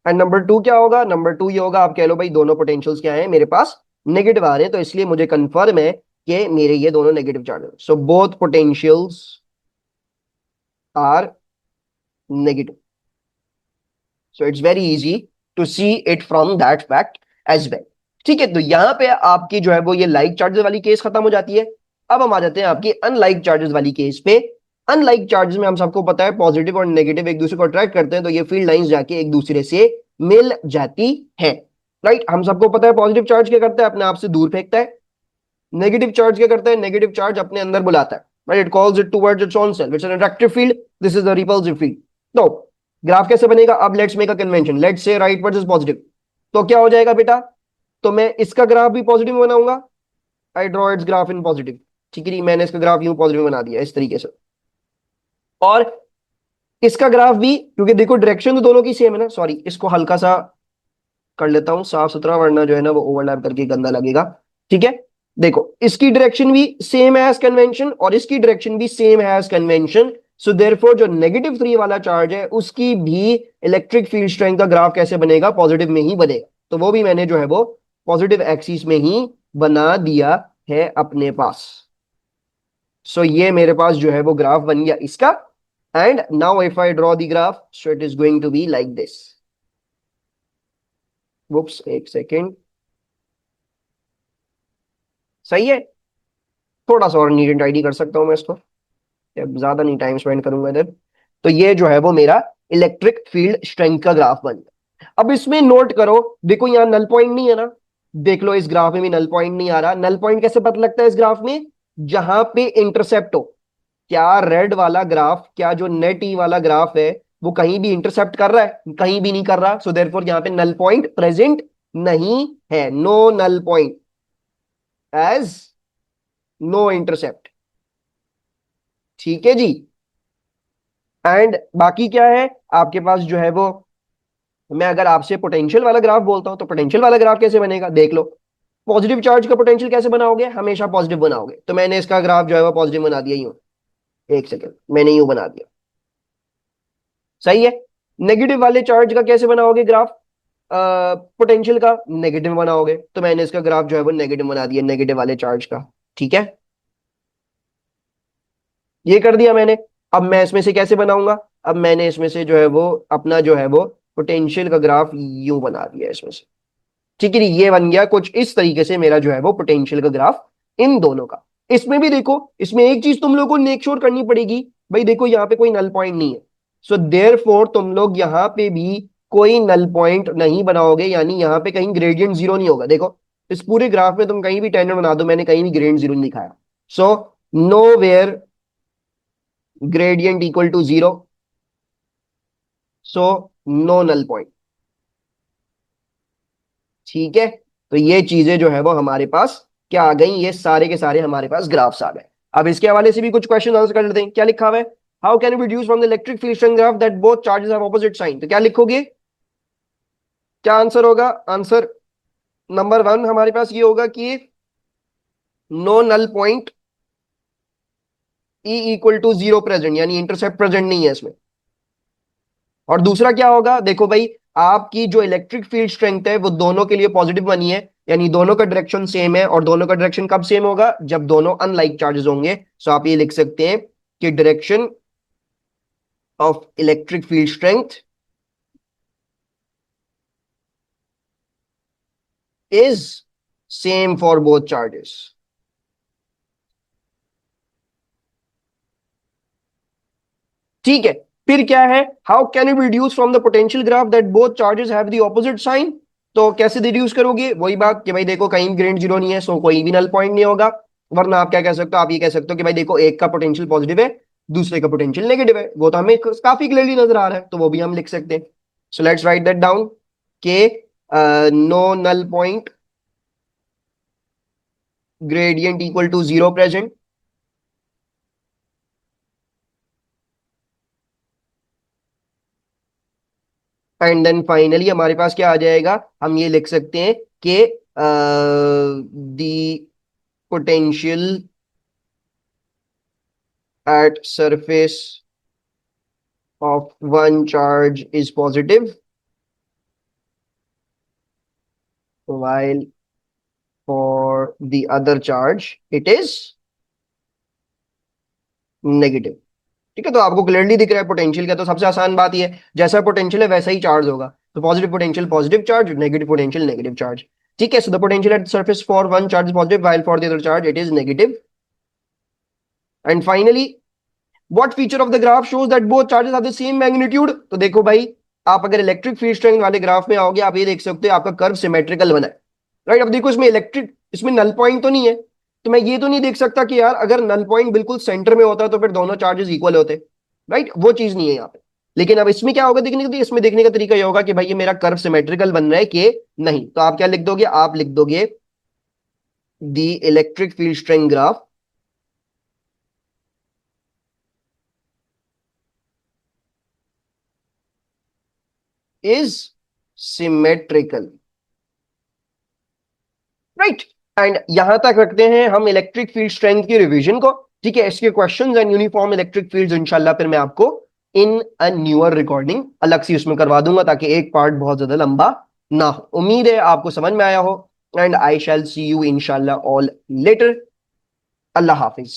S1: And number 2 क्या होगा, नंबर 2 ये होगा, आप कह लो भाई दोनों पोटेंशियल्स क्या है मेरे पास नेगेटिव आ रहे हैं, तो इसलिए मुझे कंफर्म है कि मेरे ये दोनों नेगेटिव चार्ज है। So both potentials are negative. So it's very easy to see it from that fact as well, ठीक है। तो यहां पे आपकी जो है वो ये लाइक चार्जेस वाली केस खत्म हो जाती है। अब हम आ जाते हैं आपकी अनलाइक चार्जेस वाली केस पे। अनलाइक चार्जेस में हम सबको पता है पॉजिटिव और नेगेटिव एक दूसरे को अट्रैक्ट करते हैं, तो ये फील्ड लाइंस जाके एक दूसरे से मिल जाती है, राइट। हम सबको पता है पॉजिटिव चार्ज क्या करता है, अपने आप से दूर फेंकता है। नेगेटिव चार्ज क्या करता है, नेगेटिव चार्ज अपने अंदर बुलाता है, right. It calls it towards its own self, it's an attractive field, this is the repulsive field. तो ग्राफ कैसे बनेगा, अब let's make a convention, let's say right versus positive. तो क्या हो जाएगा बेटा, तो मैं इसका ग्राफ भी पॉजिटिव बनाऊंगा, I draw it's graph in positive, ठीक है। मैंने इसका ग्राफ यूं पॉजिटिव बना दिया इस तरीके से, और इसका ग्राफ भी, क्योंकि देखो डायरेक्शन तो दोनों की सेम है ना, सॉरी इसको हल्का सा कर लेता हूं साफ सुथरा, वरना जो है ना वो ओवरलैप करके गंदा लगेगा, ठीक है। देखो इसकी डायरेक्शन भी सेम है एज कन्वेंशन और इसकी डायरेक्शन भी सेम है एज कन्वेंशन। सो देयरफॉर जो -3 वाला चार्ज है उसकी भी इलेक्ट्रिक फील्ड स्ट्रेंथ का ग्राफ कैसे बनेगा, पॉजिटिव में ही बनेगा। तो वो भी मैंने जो है वो पॉजिटिव एक्सिस में ही बना दिया है अपने पास। सो ये मेरे पास जो है वो ग्राफ बन गया इसका। And now if I draw the graph so it is going to be like this. Whoops, एक सेकेंड। सही है। थोड़ा सा और नीट एंड टाइडी कर सकता हूं मैं इसको, अब ज्यादा नहीं टाइम स्पेंड करूंगा इधर। तो ये जो है वो मेरा इलेक्ट्रिक फील्ड स्ट्रेंथ का ग्राफ बन गया। अब इसमें नोट करो, देखो यहां नल पॉइंट नहीं है ना, देख लो इस ग्राफ में भी नल पॉइंट नहीं आ रहा। नल पॉइंट कैसे पता लगता है इस ग्राफ में, जहां पे इंटरसेप्ट हो। क्या रेड वाला ग्राफ, क्या जो नेट ई वाला ग्राफ है वो कहीं भी इंटरसेप्ट कर रहा है, कहीं भी नहीं कर रहा। सो देयरफॉर यहां पे नल पॉइंट प्रेजेंट नहीं है, no null point as no intercept. ठीक है जी। एंड बाकी क्या है आपके पास जो है वो, मैं अगर आपसे पोटेंशियल वाला ग्राफ बोलता हूं तो पोटेंशियल वाला ग्राफ कैसे बनेगा देख लो। पॉजिटिव चार्ज का पोटेंशियल कैसे बनाओगे, हमेशा पॉजिटिव बनाओगे। तो मैंने इसका ग्राफ जो है वो पॉजिटिव बना दिया यूं, एक सेकेंड मैंने यूं बना दिया। सही है। नेगेटिव वाले चार्ज का कैसे बनाओगे ग्राफ, पोटेंशियल का नेगेटिव बनाओगे। तो मैंने इसका ग्राफ जो है वो नेगेटिव बना दिया, नेगेटिव वाले चार्ज का। ठीक है, ये कर दिया मैंने। अब मैं इसमें से कैसे बनाऊंगा, अब मैंने इसमें से जो है वो अपना जो है वो पोटेंशियल का ग्राफ यूं बना दिया इसमें से। ठीक है, ये बन गया कुछ इस तरीके से मेरा जो है वो पोटेंशियल का ग्राफ इन दोनों का। इसमें भी देखो, इसमें एक चीज तुम लोगों को मेक श्योर करनी पड़ेगी, भाई देखो यहाँ पे कोई नल पॉइंट नहीं है। सो देयरफॉर तुम लोग यहाँ पे भी कोई नल पॉइंट नहीं बनाओगे, यानी यहाँ पे कहीं ग्रेडियंट जीरो नहीं होगा। देखो इस पूरे ग्राफ में तुम कहीं भी टेंजेंट बना दो, मैंने कहीं भी ग्रेडियंट जीरो नहीं दिखाया। So nowhere gradient equal to zero, so no null point. ठीक है, तो ये चीजें जो है वो हमारे पास क्या आ गई, ये सारे के सारे हमारे पास ग्राफ्स आ गए। अब इसके हवाले से भी कुछ क्वेश्चन आंसर कर लेते हैं। क्या लिखा हुआ है, how can be deduce from the electric field strength graph that both charges have opposite sign. तो क्या लिखोगे, क्या आंसर होगा। आंसर नंबर वन हमारे पास ये होगा कि no null point, E equal to zero present, यानी इंटरसेप्ट प्रेजेंट नहीं है इसमें। और दूसरा क्या होगा, देखो भाई आपकी जो इलेक्ट्रिक फील्ड स्ट्रेंथ है वो दोनों के लिए पॉजिटिव बनी है, यानी दोनों का डायरेक्शन सेम है। और दोनों का डायरेक्शन कब सेम होगा, जब दोनों अनलाइक चार्जेस होंगे। सो आप ये लिख सकते हैं कि direction of electric field strength is same for both charges. ठीक है, फिर क्या है, how can you reduce from the potential graph that both charges have the opposite sign. तो कैसे रिड्यूस करोगे, वही बात कि भाई देखो कहीं ग्रेड जीरो नहीं है, सो कोई भी नल पॉइंट नहीं होगा। वरना आप क्या कह सकते हो, आप ये कह सकते हो कि भाई देखो एक का पोटेंशियल पॉजिटिव है, दूसरे का पोटेंशियल नेगेटिव है, वो तो हमें काफी क्लियरली नजर आ रहा है, तो वो भी हम लिख सकते हैं। So let's write that down के no null point, gradient equal to zero present. And then finally हमारे पास क्या आ जाएगा, हम ये लिख सकते हैं कि the potential at surface of one charge is positive while for the other charge it is negative। ठीक है, तो आपको क्लियरली दिख रहा है पोटेंशियल का, तो सबसे आसान बात ये है, जैसा पोटेंशियल है वैसा ही चार्ज होगा। तो positive potential positive charge, negative potential negative charge. ठीक है, so the potential at surface for one charge is positive while for the other charge it is negative. And finally what feature of the graph shows that both charges have the same magnitude. तो देखो भाई, आप अगर electric field strength वाले graph में आओगे, आप ये देख सकते हो आपका कर्व सिमेट्रिकल बना है। राइट, अब देखो इसमें इलेक्ट्रिक, इसमें नल पॉइंट तो नहीं है, तो मैं ये तो नहीं देख सकता कि यार अगर नल पॉइंट बिल्कुल सेंटर में होता तो फिर दोनों चार्जेस इक्वल होते। राइट, वो चीज नहीं है यहाँ पे। लेकिन अब इसमें क्या होगा देखने का, इसमें देखने का तरीका ये होगा कि भाई ये मेरा कर्व सिमेट्रिकल बन रहा है कि नहीं। तो आप क्या लिख दोगे, आप लिख दोगे the electric field strength graph is symmetrical. Right, and यहां तक रखते हैं हम इलेक्ट्रिक फील्ड स्ट्रेंथ की रिवीजन को, ठीक है। इसके questions and uniform electric fields इंशाल्लाह फिर मैं आपको इन अ न्यूअर रिकॉर्डिंग अलग से उसमें करवा दूंगा, ताकि एक पार्ट बहुत ज्यादा लंबा ना हो। उम्मीद है आपको समझ में आया हो, and I shall see you इंशाल्लाह ऑल लेटर। अल्लाह हाफिज।